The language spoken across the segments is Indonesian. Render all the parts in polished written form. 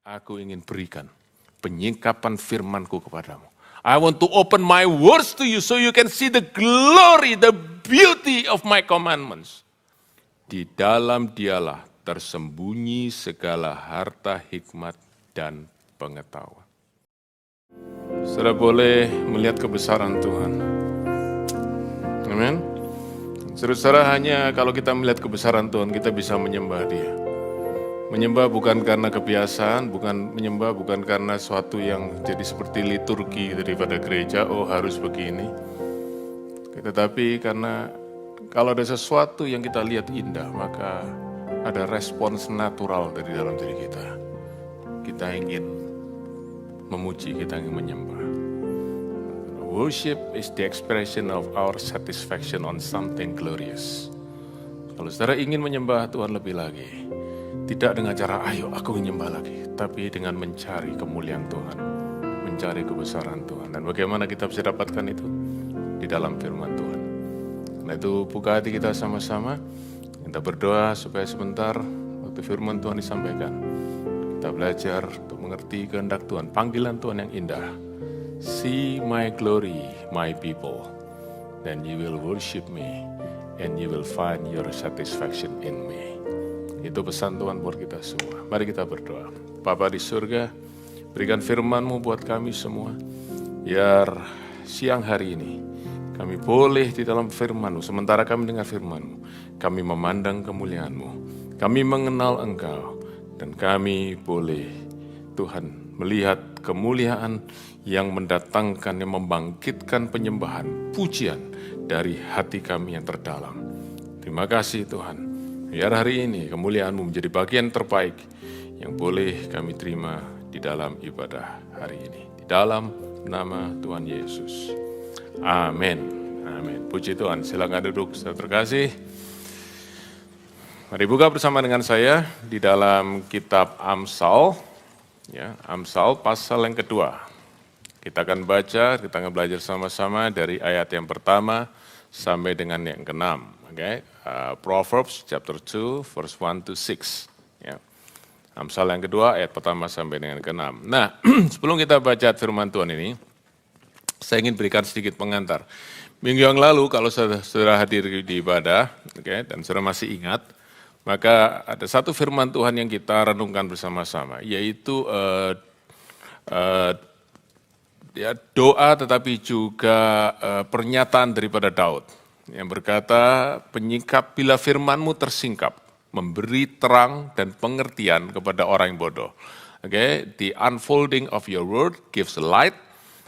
Aku ingin berikan penyingkapan firman-Ku kepadamu. I want to open my words to you so you can see the glory, the beauty of my commandments. Di dalam dialah tersembunyi segala harta hikmat dan pengetahuan. Saudara boleh melihat kebesaran Tuhan. Amin. Saudara hanya kalau kita melihat kebesaran Tuhan, kita bisa menyembah Dia. Menyembah bukan karena kebiasaan, menyembah bukan karena suatu yang jadi seperti liturgi daripada gereja, oh harus begini. Tetapi karena kalau ada sesuatu yang kita lihat indah, maka ada respons natural dari dalam diri kita. Kita ingin memuji, kita ingin menyembah. Worship is the expression of our satisfaction on something glorious. Kalau saudara ingin menyembah Tuhan lebih lagi, tidak dengan cara, ayo aku ingin menyembah lagi, tapi dengan mencari kemuliaan Tuhan, mencari kebesaran Tuhan. Dan bagaimana kita bisa dapatkan itu? Di dalam firman Tuhan. Nah itu buka hati kita sama-sama, kita berdoa supaya sebentar waktu firman Tuhan disampaikan, kita belajar untuk mengerti kehendak Tuhan, panggilan Tuhan yang indah. See my glory, my people, then you will worship me, and you will find your satisfaction in me. Itu pesan Tuhan buat kita semua. Mari kita berdoa. Bapa di surga, berikan firman-Mu buat kami semua. Biar siang hari ini kami boleh di dalam firman-Mu. Sementara kami dengar firman-Mu, kami memandang kemuliaan-Mu. Kami mengenal Engkau. Dan kami boleh, Tuhan, melihat kemuliaan yang mendatangkan, yang membangkitkan penyembahan, pujian dari hati kami yang terdalam. Terima kasih Tuhan. Biar hari ini kemuliaan-Mu menjadi bagian terbaik yang boleh kami terima di dalam ibadah hari ini. Di dalam nama Tuhan Yesus. Amin. Amin. Puji Tuhan. Silakan duduk, saudara terkasih. Mari buka bersama dengan saya di dalam kitab Amsal. Ya, Amsal pasal yang kedua. Kita akan baca, kita akan belajar sama-sama dari ayat yang pertama sampai dengan yang keenam. Okay? Proverbs chapter 2 verse 1 to 6. Ya. Amsal yang kedua ayat pertama sampai dengan keenam. Nah, sebelum kita baca firman Tuhan ini, saya ingin berikan sedikit pengantar. Minggu yang lalu kalau saudara hadir di ibadah, okay, dan saudara masih ingat, maka ada satu firman Tuhan yang kita renungkan bersama-sama, yaitu doa tetapi juga pernyataan daripada Daud yang berkata, bila firman-Mu tersingkap, memberi terang dan pengertian kepada orang yang bodoh. Okay? The unfolding of your word gives light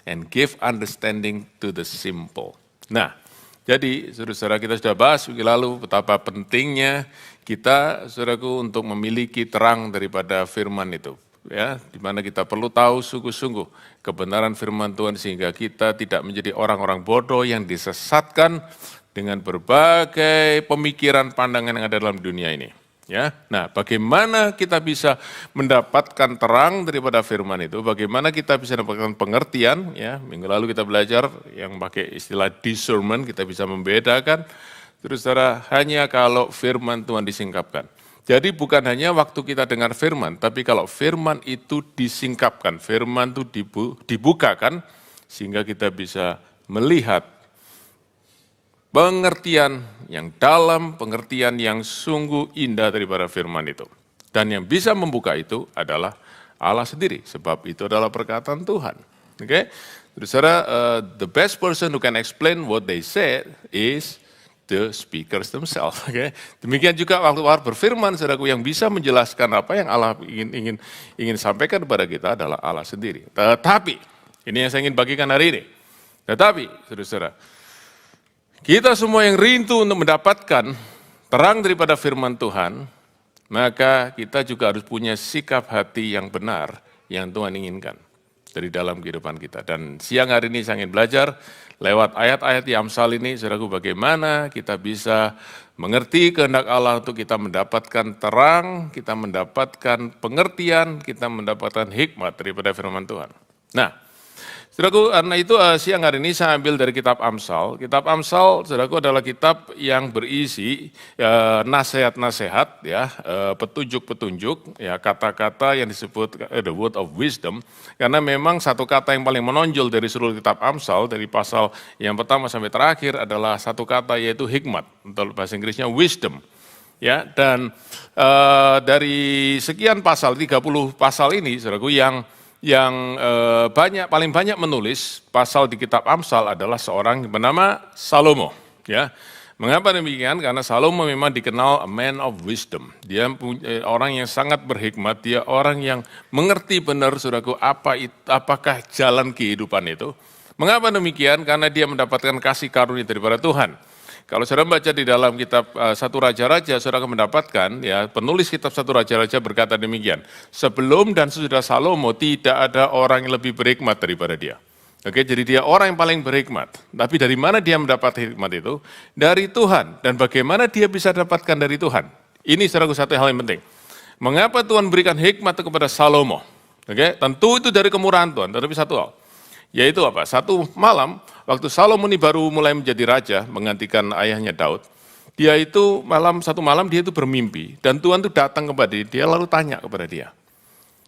and give understanding to the simple. Nah, jadi saudara-saudara kita sudah bahas minggu lalu betapa pentingnya kita, saudaraku, untuk memiliki terang daripada firman itu. Ya, di mana kita perlu tahu sungguh-sungguh kebenaran firman Tuhan sehingga kita tidak menjadi orang-orang bodoh yang disesatkan dengan berbagai pemikiran pandangan yang ada dalam dunia ini. Ya, nah bagaimana kita bisa mendapatkan terang daripada firman itu? Bagaimana kita bisa mendapatkan pengertian? Ya, minggu lalu kita belajar yang pakai istilah discernment, kita bisa membedakan. Terus saudara, hanya kalau firman Tuhan disingkapkan. Jadi bukan hanya waktu kita dengar firman, tapi kalau firman itu disingkapkan, firman itu dibukakan, sehingga kita bisa melihat pengertian yang dalam, pengertian yang sungguh indah daripada firman itu. Dan yang bisa membuka itu adalah Allah sendiri, sebab itu adalah perkataan Tuhan. Okay? Terus saudara, the best person who can explain what they said is the speakers themselves. Okay? Demikian juga waktu Allah berfirman, saudaraku, yang bisa menjelaskan apa yang Allah ingin sampaikan kepada kita adalah Allah sendiri. Tetapi, ini yang saya ingin bagikan hari ini. Tetapi, saudara-saudara, kita semua yang rindu untuk mendapatkan terang daripada firman Tuhan, maka kita juga harus punya sikap hati yang benar yang Tuhan inginkan dari dalam kehidupan kita. Dan siang hari ini saya ingin belajar lewat ayat-ayat di Amsal ini, saudaraku, bagaimana kita bisa mengerti kehendak Allah untuk kita mendapatkan terang, kita mendapatkan pengertian, kita mendapatkan hikmat daripada firman Tuhan. Nah, Saudaraku, karena itu siang hari ini saya ambil dari kitab Amsal. Kitab Amsal, saudaraku, adalah kitab yang berisi nasihat-nasihat, ya, petunjuk-petunjuk, ya, kata-kata yang disebut the word of wisdom. Karena memang satu kata yang paling menonjol dari seluruh kitab Amsal, dari pasal yang pertama sampai terakhir adalah satu kata, yaitu hikmat. Untuk bahasa Inggrisnya wisdom. Ya, dan dari sekian pasal, 30 pasal ini, saudaraku, yang paling banyak menulis pasal di kitab Amsal adalah seorang yang bernama Salomo. Ya, mengapa demikian? Karena Salomo memang dikenal a man of wisdom. Dia orang yang sangat berhikmat. Dia orang yang mengerti benar, saudaraku, apakah jalan kehidupan itu. Mengapa demikian? Karena dia mendapatkan kasih karunia daripada Tuhan. Kalau saudara baca di dalam kitab Satu Raja-Raja, saudara akan mendapatkan, ya, penulis kitab Satu Raja-Raja berkata demikian, sebelum dan sesudah Salomo tidak ada orang yang lebih berhikmat daripada dia. Oke, jadi dia orang yang paling berhikmat. Tapi dari mana dia mendapat hikmat itu? Dari Tuhan. Dan bagaimana dia bisa dapatkan dari Tuhan? Ini saudaraku satu hal yang penting. Mengapa Tuhan berikan hikmat kepada Salomo? Oke, tentu itu dari kemurahan Tuhan, tetapi satu hal. Yaitu apa? Satu malam, waktu Salomo ini baru mulai menjadi raja, menggantikan ayahnya Daud, satu malam dia itu bermimpi, dan Tuhan itu datang kepada dia, lalu tanya kepada dia,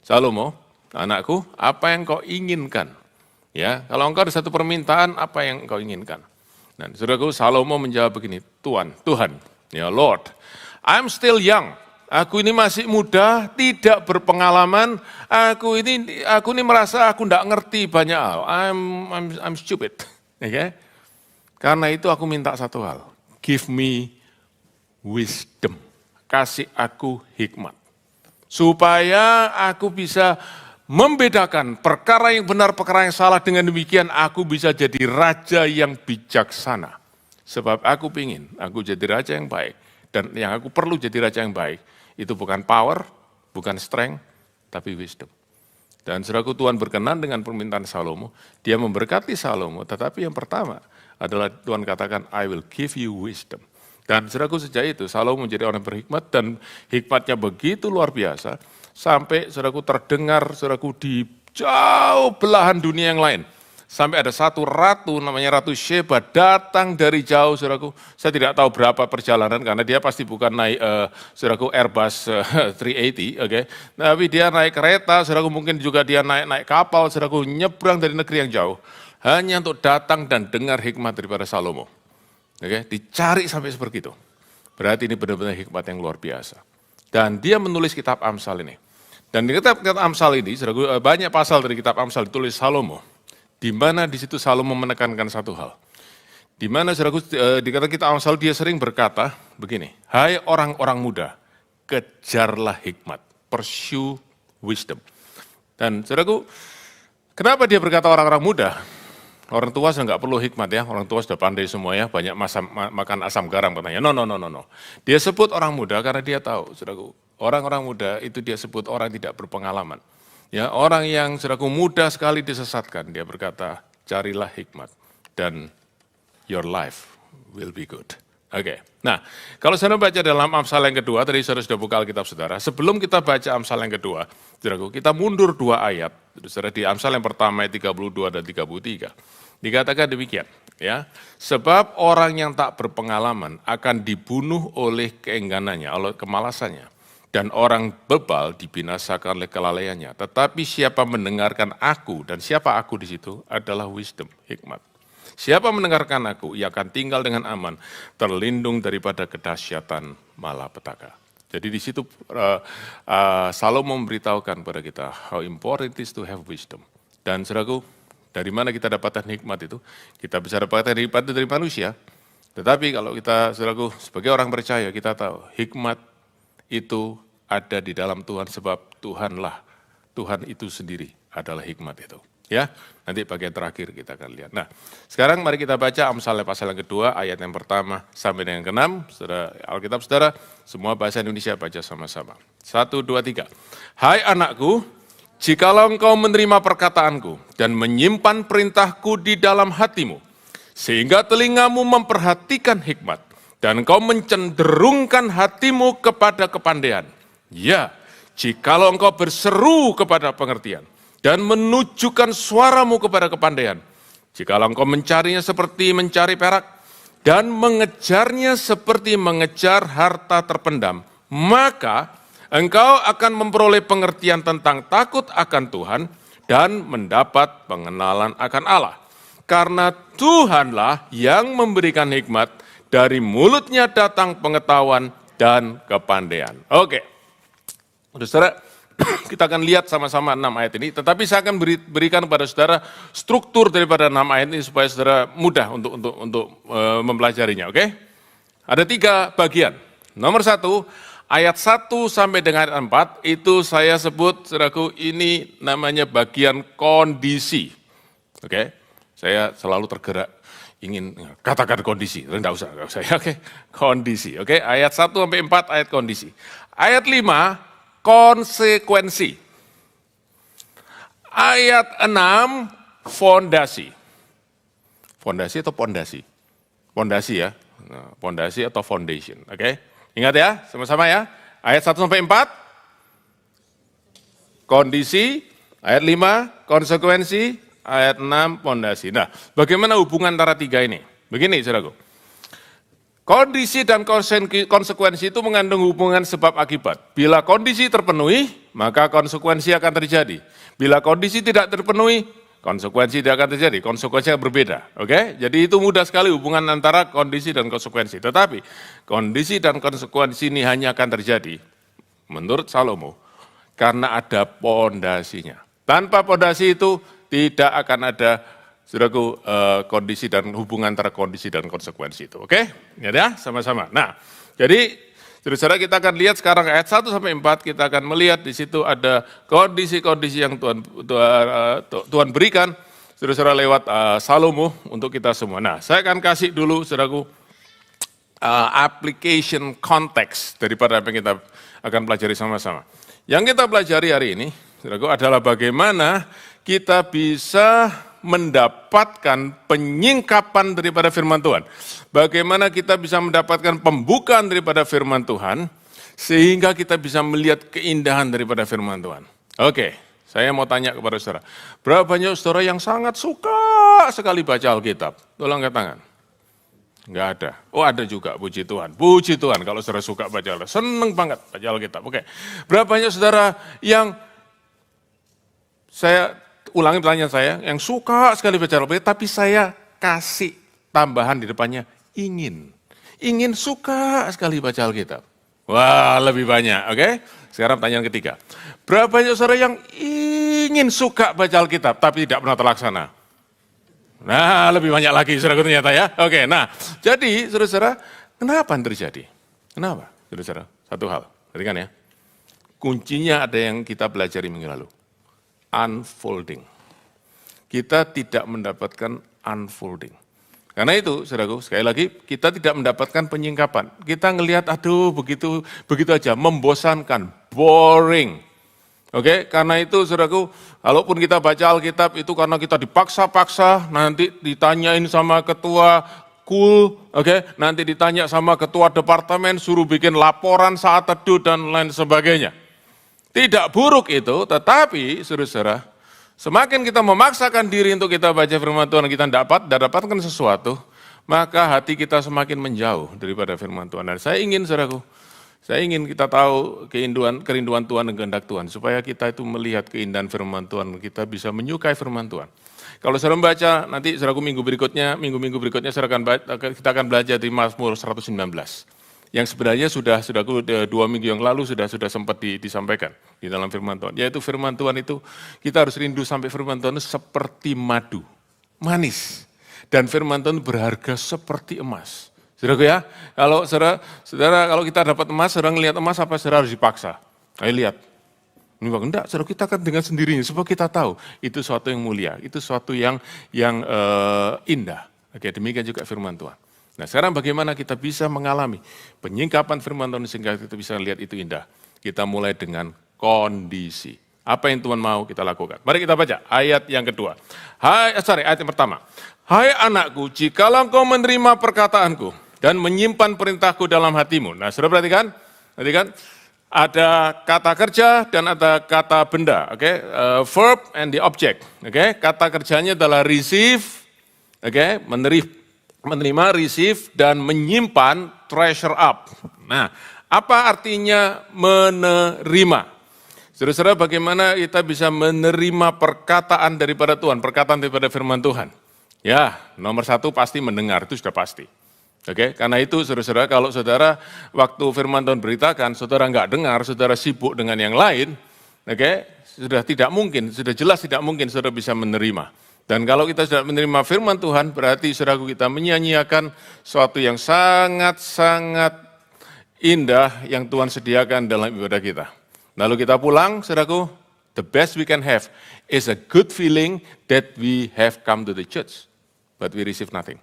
Salomo, anakku, apa yang kau inginkan? Ya, kalau engkau ada satu permintaan, apa yang kau inginkan? Dan saudaraku, Salomo menjawab begini, Tuhan, ya Lord, I'm still young. Aku ini masih muda, tidak berpengalaman. Aku ini merasa aku tidak ngerti banyak hal. I'm stupid. Okay? Karena itu aku minta satu hal. Give me wisdom. Kasih aku hikmat. Supaya aku bisa membedakan perkara yang benar, perkara yang salah. Dengan demikian aku bisa jadi raja yang bijaksana. Sebab aku pingin aku jadi raja yang baik. Dan yang aku perlu jadi raja yang baik. Itu bukan power, bukan strength, tapi wisdom. Dan saudaraku, Tuhan berkenan dengan permintaan Salomo. Dia memberkati Salomo, tetapi yang pertama adalah Tuhan katakan, I will give you wisdom. Dan saudaraku, sejak itu Salomo menjadi orang berhikmat dan hikmatnya begitu luar biasa. Sampai saudaraku terdengar, saudaraku, di jauh belahan dunia yang lain. Sampai ada satu ratu namanya Ratu Sheba datang dari jauh, saudaraku. Saya tidak tahu berapa perjalanan karena dia pasti bukan naik saudaraku Airbus 380, oke. Tapi dia naik kereta, saudaraku, mungkin juga dia naik kapal, saudaraku, nyebrang dari negeri yang jauh hanya untuk datang dan dengar hikmat daripada Salomo. Oke, dicari sampai seperti itu. Berarti ini benar-benar hikmat yang luar biasa. Dan dia menulis kitab Amsal ini. Dan di kitab Amsal ini, saudaraku, banyak pasal dari kitab Amsal ditulis Salomo. Di mana di situ Salomo menekankan satu hal. Di mana saudaraku, di kata kita Amsal dia sering berkata begini, hai orang-orang muda, kejarlah hikmat, pursue wisdom. Dan saudaraku, kenapa dia berkata orang-orang muda? Orang tua sudah nggak perlu hikmat ya, orang tua sudah pandai semua ya, banyak makan asam garam katanya. No. Dia sebut orang muda karena dia tahu, saudaraku, orang-orang muda itu dia sebut orang tidak berpengalaman. Ya, orang yang saudaraku mudah sekali disesatkan, dia berkata, carilah hikmat dan your life will be good. Oke. Nah, kalau saudara baca dalam Amsal yang kedua, tadi saudara sudah buka Alkitab saudara, sebelum kita baca Amsal yang kedua, saudaraku, kita mundur 2 ayat. Saudara, di Amsal yang pertama ayat 32 dan 33. Dikatakan demikian, ya. Sebab orang yang tak berpengalaman akan dibunuh oleh keengganannya, oleh kemalasannya. Dan orang bebal dibinasakan oleh kelalaiannya. Tetapi siapa mendengarkan aku, dan siapa aku di situ adalah wisdom, hikmat. Siapa mendengarkan aku, ia akan tinggal dengan aman, terlindung daripada kedahsyatan malapetaka. Jadi di situ Salomo memberitahukan kepada kita, how important it is to have wisdom. Dan saudaraku, dari mana kita dapatkan hikmat itu? Kita bisa dapatkan hikmat itu dari manusia. Tetapi kalau kita, saudaraku, sebagai orang percaya, kita tahu hikmat itu ada di dalam Tuhan, sebab Tuhan itu sendiri adalah hikmat itu. Ya, nanti bagian terakhir kita akan lihat. Nah, sekarang mari kita baca Amsal pasal yang kedua, ayat yang pertama sampai dengan yang ke-6. Saudara, Alkitab saudara, semua bahasa Indonesia baca sama-sama. 1, 2, 3. Hai anakku, jikalau engkau menerima perkataanku dan menyimpan perintahku di dalam hatimu, sehingga telingamu memperhatikan hikmat, dan engkau mencenderungkan hatimu kepada kepandaian. Ya, jikalau engkau berseru kepada pengertian, dan menunjukkan suaramu kepada kepandaian. Jikalau engkau mencarinya seperti mencari perak, dan mengejarnya seperti mengejar harta terpendam, maka engkau akan memperoleh pengertian tentang takut akan Tuhan dan mendapat pengenalan akan Allah. Karena Tuhanlah yang memberikan hikmat, dari mulutnya datang pengetahuan dan kepandaian. Oke, saudara, kita akan lihat sama-sama 6 ayat ini, tetapi saya akan berikan kepada saudara struktur daripada 6 ayat ini supaya saudara mudah untuk mempelajarinya, oke? Ada 3 bagian. Nomor 1, ayat 1 sampai dengan ayat 4, itu saya sebut, saudaraku, ini namanya bagian kondisi. Oke, saya selalu tergerak ingin katakan kondisi, enggak usah ya, oke. Kondisi, oke. Ayat 1 sampai 4 ayat kondisi. Ayat 5 konsekuensi. Ayat 6 fondasi. Fondasi atau pondasi? Pondasi ya. Nah, pondasi atau foundation, oke. Ingat ya, sama-sama ya. Ayat 1 sampai 4 kondisi, ayat 5 konsekuensi, ayat 6 pondasi. Nah, bagaimana hubungan antara 3 ini? Begini, saudaraku. Kondisi dan konsekuensi itu mengandung hubungan sebab akibat. Bila kondisi terpenuhi, maka konsekuensi akan terjadi. Bila kondisi tidak terpenuhi, konsekuensi tidak akan terjadi. Konsekuensinya berbeda. Oke? Jadi itu mudah sekali hubungan antara kondisi dan konsekuensi. Tetapi kondisi dan konsekuensi ini hanya akan terjadi, menurut Salomo, karena ada pondasinya. Tanpa pondasi itu tidak akan ada, saudaraku, kondisi dan hubungan antara kondisi dan konsekuensi itu. Oke? Ya, sama-sama. Nah, jadi saudara kita akan lihat sekarang ayat 1 sampai 4, kita akan melihat di situ ada kondisi-kondisi yang Tuhan berikan, saudara lewat Salomo untuk kita semua. Nah, saya akan kasih dulu, saudaraku, application konteks daripada apa yang kita akan pelajari sama-sama. Yang kita pelajari hari ini, saudaraku, adalah bagaimana kita bisa mendapatkan penyingkapan daripada firman Tuhan. Bagaimana kita bisa mendapatkan pembukaan daripada firman Tuhan, sehingga kita bisa melihat keindahan daripada firman Tuhan. Oke, saya mau tanya kepada saudara, berapa banyak saudara yang sangat suka sekali baca Alkitab? Tolong angkat tangan. Enggak ada. Oh, ada juga, puji Tuhan. Puji Tuhan kalau saudara suka baca Alkitab. Seneng banget baca Alkitab. Oke. Berapa banyak saudara yang, saya ulangi pertanyaan saya, yang suka sekali baca Alkitab, tapi saya kasih tambahan di depannya, ingin. Ingin suka sekali baca Alkitab. Wah, lebih banyak, oke? Sekarang pertanyaan ketiga. Berapa banyak saudara yang ingin suka baca Alkitab, tapi tidak pernah terlaksana? Nah, lebih banyak lagi, saudara, ternyata ya. Oke, nah, jadi, saudara-saudara, kenapa yang terjadi? Kenapa, saudara-saudara? Satu hal, perhatikan ya. Kuncinya ada yang kita pelajari minggu lalu. Unfolding. Kita tidak mendapatkan unfolding. Karena itu, saudaraku, sekali lagi, kita tidak mendapatkan penyingkapan. Kita ngelihat, aduh, begitu aja, membosankan, boring. Oke, karena itu, saudaraku, walaupun kita baca Alkitab itu karena kita dipaksa-paksa, nanti ditanyain sama ketua oke, nanti ditanya sama ketua departemen, suruh bikin laporan saat teduh dan lain sebagainya. Tidak buruk itu, tetapi saudara-saudara, semakin kita memaksakan diri untuk kita baca firman Tuhan, kita tidak dapatkan sesuatu, maka hati kita semakin menjauh daripada firman Tuhan. Dan saya ingin, saudaraku, saya ingin kita tahu kerinduan Tuhan dan kehendak Tuhan, supaya kita itu melihat keindahan firman Tuhan, kita bisa menyukai firman Tuhan. Kalau saudara membaca, nanti saudaraku minggu berikutnya kita akan belajar di Mazmur 119. Yang sebenarnya sudah 2 minggu yang lalu sudah sempat disampaikan di dalam firman Tuhan. Yaitu firman Tuhan itu, kita harus rindu sampai firman Tuhan itu seperti madu, manis. Dan firman Tuhan berharga seperti emas. Saudaraku ya, kalau saudara kalau kita dapat emas, saudara ngelihat emas apa saudara harus dipaksa. Ayo lihat. Ini bang, enggak, saudara kita kan dengan sendirinya, supaya kita tahu itu suatu yang mulia, itu suatu yang indah. Oke, demikian juga firman Tuhan. Nah, sekarang bagaimana kita bisa mengalami penyingkapan firman Tuhan sehingga kita bisa lihat itu indah. Kita mulai dengan kondisi. Apa yang Tuhan mau kita lakukan. Mari kita baca ayat yang kedua. Ayat yang pertama. Hai anakku, jikalau engkau menerima perkataanku dan menyimpan perintahku dalam hatimu. Nah, sudah perhatikan? Ada kata kerja dan ada kata benda, oke? Verb and the object, oke? Kata kerjanya adalah receive, oke? Menerima, receive, dan menyimpan, treasure up. Nah, apa artinya menerima? Saudara-saudara, bagaimana kita bisa menerima perkataan daripada Tuhan, perkataan daripada firman Tuhan? Ya, nomor satu pasti mendengar, itu sudah pasti. Oke, karena itu saudara-saudara, kalau saudara waktu firman Tuhan beritakan, saudara nggak dengar, saudara sibuk dengan yang lain, oke, sudah tidak mungkin, sudah jelas tidak mungkin saudara bisa menerima. Dan kalau kita sudah menerima firman Tuhan, berarti saudaraku kita menyanyiakan sesuatu yang sangat-sangat indah yang Tuhan sediakan dalam ibadah kita. Lalu kita pulang, saudaraku, the best we can have is a good feeling that we have come to the church, but we receive nothing.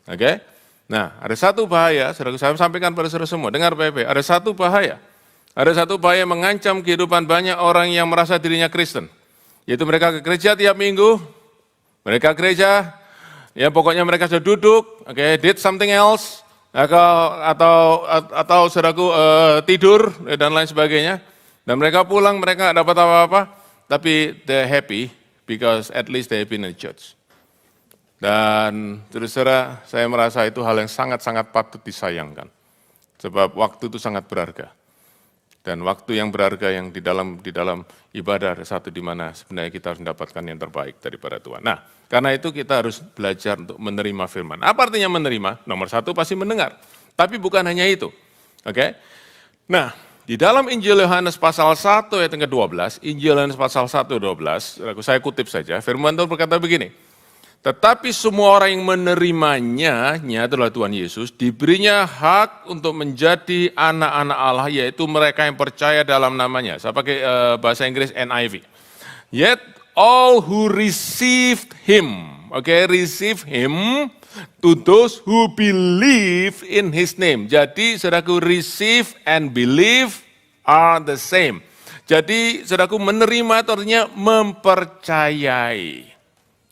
Oke? Nah, ada satu bahaya, saudara saya sampaikan pada saudara semua, dengar baik-baik, ada satu bahaya. Ada satu bahaya mengancam kehidupan banyak orang yang merasa dirinya Kristen. Yaitu mereka ke gereja tiap minggu, mereka gereja, ya pokoknya mereka sudah duduk, did something else, atau saudaraku tidur, dan lain sebagainya. Dan mereka pulang, mereka nggak dapat apa-apa, tapi they're happy because at least they've been in church. Dan saudara, saya merasa itu hal yang sangat-sangat patut disayangkan. Sebab waktu itu sangat berharga. Dan waktu yang berharga yang di dalam ibadah ada satu di mana sebenarnya kita harus mendapatkan yang terbaik daripada Tuhan. Nah, karena itu kita harus belajar untuk menerima firman. Apa artinya menerima? Nomor satu pasti mendengar. Tapi bukan hanya itu. Oke? Nah, di dalam Injil Yohanes pasal 1 ayat yang ke-12, Injil Yohanes pasal 1 12, saya kutip saja, firman Tuhan berkata begini, tetapi semua orang yang menerimanya, adalah Tuhan Yesus, diberinya hak untuk menjadi anak-anak Allah, yaitu mereka yang percaya dalam namanya. Saya pakai bahasa Inggris NIV. Yet all who received him, receive him, to those who believe in his name. Jadi saudaraku, receive and believe are the same. Jadi saudaraku, menerima itu artinya mempercayai.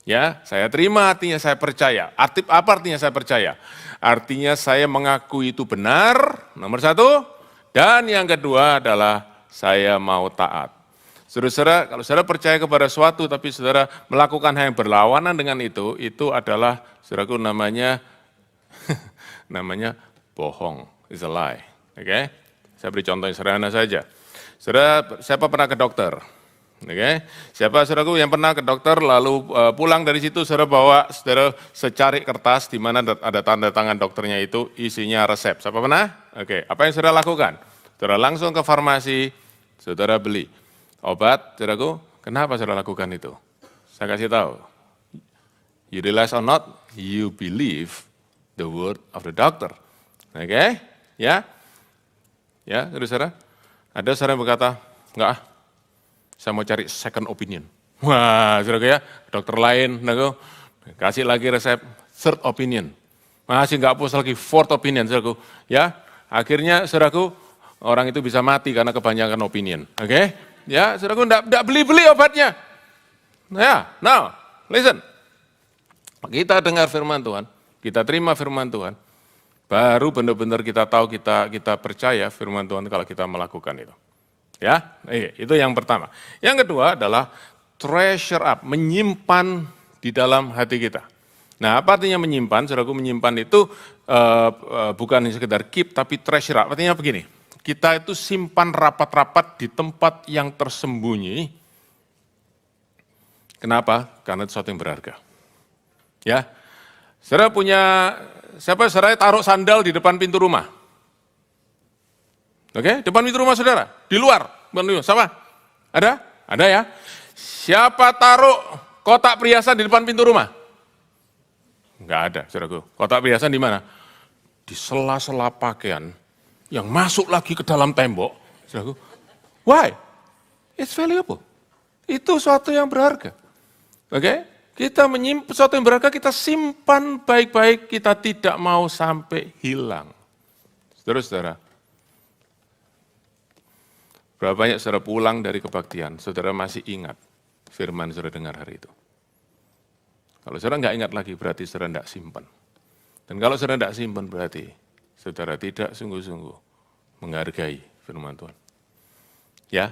Ya, saya terima artinya saya percaya. Apa artinya saya percaya? Artinya saya mengakui itu benar, nomor satu. Dan yang kedua adalah saya mau taat. Saudara, kalau saudara percaya kepada suatu tapi saudara melakukan hal yang berlawanan dengan itu adalah, saudaraku, namanya bohong, is a lie. Oke? Saya beri contoh yang sederhana saja. Saudara, siapa pernah ke dokter? Siapa saudaraku yang pernah ke dokter lalu pulang dari situ saudara bawa secarik kertas di mana ada tanda tangan dokternya itu isinya resep. Siapa pernah? Apa yang saudara lakukan? Saudara langsung ke farmasi, saudara beli obat, saudaraku. Kenapa saudara lakukan itu? Saya kasih tahu. You realize or not, you believe the word of the doctor. Ya, saudara. Ada saudara yang berkata, enggak, saya mau cari second opinion. Wah, saudaraku ya, dokter lain, kasih lagi resep third opinion. Masih nggak puas lagi fourth opinion, saudaraku. Ya, akhirnya saudaraku, orang itu bisa mati karena kebanyakan opinion. Ya, saudaraku, nggak beli-beli obatnya. Ya, now, listen. Kita dengar firman Tuhan, kita terima firman Tuhan, baru benar-benar kita tahu, kita percaya firman Tuhan kalau kita melakukan itu. Ya, itu yang pertama. Yang kedua adalah treasure up, menyimpan di dalam hati kita. Nah, apa artinya menyimpan? Saudaraku, menyimpan itu bukan sekedar keep, tapi treasure up. Artinya begini, kita itu simpan rapat-rapat di tempat yang tersembunyi. Kenapa? Karena itu sesuatu yang berharga. Ya, saudara saudara taruh sandal di depan pintu rumah. Depan pintu rumah saudara, di luar, siapa? Ada? Ada ya. Siapa taruh kotak perhiasan di depan pintu rumah? Enggak ada, saudaraku. Kotak perhiasan di mana? Di sela-sela pakaian yang masuk lagi ke dalam tembok, saudaraku. Why? It's valuable. Itu sesuatu yang berharga. Kita menyimpan sesuatu yang berharga, kita simpan baik-baik, kita tidak mau sampai hilang. Saudara-saudara, berapa banyak saudara pulang dari kebaktian, saudara masih ingat firman saudara dengar hari itu. Kalau saudara nggak ingat lagi, berarti saudara tidak simpan. Dan kalau saudara tidak simpan, berarti saudara tidak sungguh-sungguh menghargai firman Tuhan. Ya,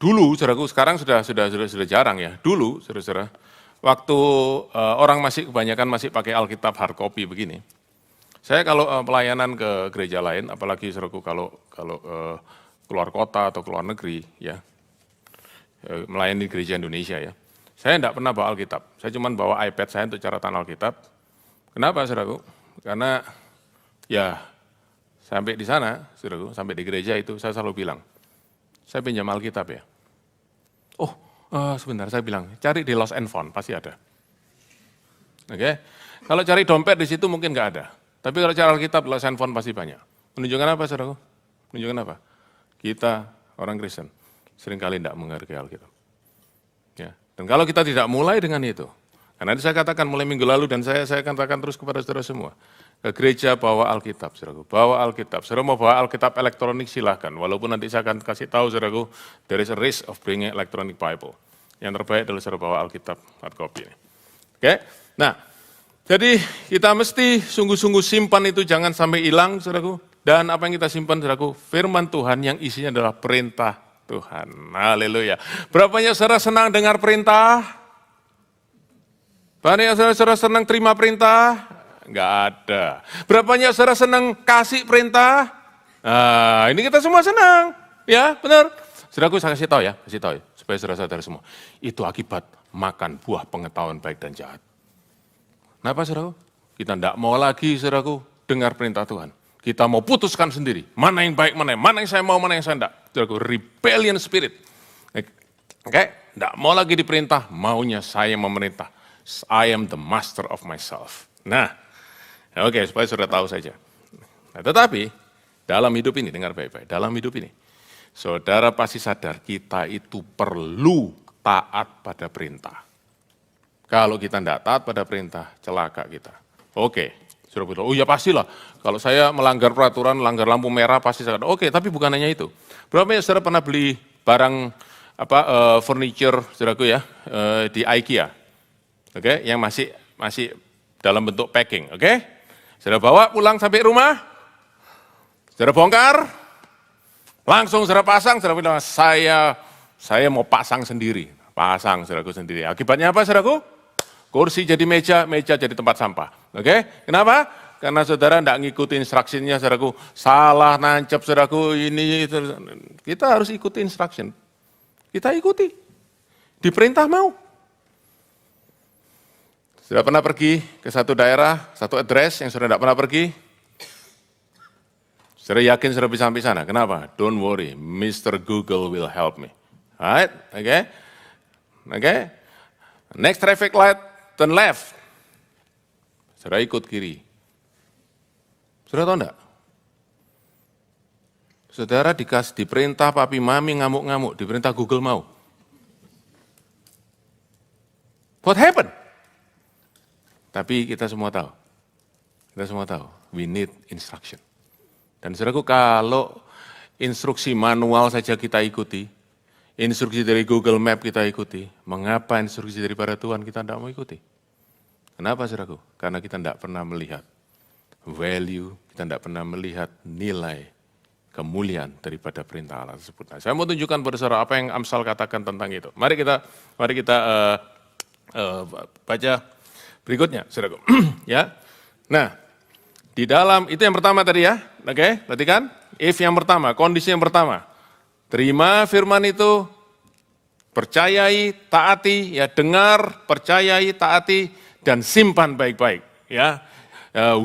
dulu, saudaraku, sekarang sudah jarang ya. Dulu, saudara-saudara, waktu orang kebanyakan masih pakai Alkitab hard copy begini. Saya kalau pelayanan ke gereja lain, apalagi saudaraku kalau keluar kota atau keluar negeri, ya, melayani gereja Indonesia ya. Saya tidak pernah bawa Alkitab. Saya cuma bawa iPad saya untuk catatan Alkitab. Kenapa, saudaraku? Karena ya sampai di sana, saudaraku, sampai di gereja itu saya selalu bilang, saya pinjam Alkitab ya. Oh, sebentar, saya bilang, cari di Lost and Found, pasti ada. Oke, kalau cari dompet di situ mungkin nggak ada. Tapi kalau cari Alkitab, Lost and Found pasti banyak. Menunjukkan apa, saudaraku? Menunjukkan apa? Kita, orang Kristen, seringkali tidak menghargai Alkitab. Ya. Dan kalau kita tidak mulai dengan itu, karena saya katakan mulai minggu lalu dan saya katakan terus kepada saudara semua, ke gereja bawa Alkitab, saudaraku, bawa Alkitab. Saudara mau bawa Alkitab elektronik silahkan, walaupun nanti saya akan kasih tahu saudaraku, there is a risk of bringing electronic Bible. Yang terbaik adalah saudara bawa Alkitab hard copy. Oke, nah, jadi kita mesti sungguh-sungguh simpan itu jangan sampai hilang, saudaraku. Dan apa yang kita simpan, saudaraku, firman Tuhan yang isinya adalah perintah Tuhan. Haleluya. Berapa banyak saudara senang dengar perintah? Banyak saudara senang terima perintah? Enggak ada. Berapa banyak saudara senang kasih perintah? Nah, ini kita semua senang. Ya, benar. Saudaraku, saya kasih tahu ya, supaya saudara-saudara semua. Itu akibat makan buah pengetahuan baik dan jahat. Kenapa, saudaraku? Kita enggak mau lagi, saudaraku, dengar perintah Tuhan. Kita mau putuskan sendiri, mana yang baik, mana yang saya mau, mana yang saya enggak. Saudaraku, rebellion spirit. Oke, enggak mau lagi diperintah, maunya saya memerintah. I am the master of myself. Nah, oke, supaya saudara tahu saja. Nah, tetapi, dalam hidup ini, dengar baik-baik, dalam hidup ini, saudara pasti sadar kita itu perlu taat pada perintah. Kalau kita tidak taat pada perintah, celaka kita. Oke, saudara bilang, oh ya pastilah, kalau saya melanggar peraturan, melanggar lampu merah, pasti saya kata, oke, tapi bukan hanya itu. Berapa ya saudara pernah beli barang, furniture, saudaraku ya, di IKEA? Oke, yang masih dalam bentuk packing, oke? Saudara bawa pulang sampai rumah, saudara bongkar, langsung saudara pasang, saudara bilang, saya mau pasang sendiri, pasang saudaraku sendiri. Akibatnya apa saudaraku? Kursi jadi meja, meja jadi tempat sampah, oke? Kenapa? Karena saudara tidak ngikuti instruksinya, saudaraku, salah nancep saudaraku, ini, itu. Kita harus ikuti instruction, kita ikuti, diperintah mau. Sudah pernah pergi ke satu daerah, satu address yang sudah tidak pernah pergi? Sudah yakin sudah bisa sampai sana. Kenapa? Don't worry, Mr. Google will help me. Right? Oke. Next traffic light, turn left. Sudah ikut kiri. Sudah tahu enggak? Saudara diperintah papi mami ngamuk-ngamuk, diperintah Google mau. What happened? Tapi kita semua tahu, we need instruction. Dan saudaraku, kalau instruksi manual saja kita ikuti, instruksi dari Google Map kita ikuti, mengapa instruksi daripada Tuhan kita tidak mau ikuti? Kenapa saudaraku? Karena kita tidak pernah melihat value, kita tidak pernah melihat nilai kemuliaan daripada perintah Allah tersebut. Nah, saya mau tunjukkan pada saudara apa yang Amsal katakan tentang itu. Mari kita baca berikutnya, saudaraku. Ya. Nah, di dalam itu yang pertama tadi ya. Oke, perhatikan. If yang pertama, kondisi yang pertama. Terima firman itu, percayai, taati, ya dengar, percayai, taati dan simpan baik-baik, ya.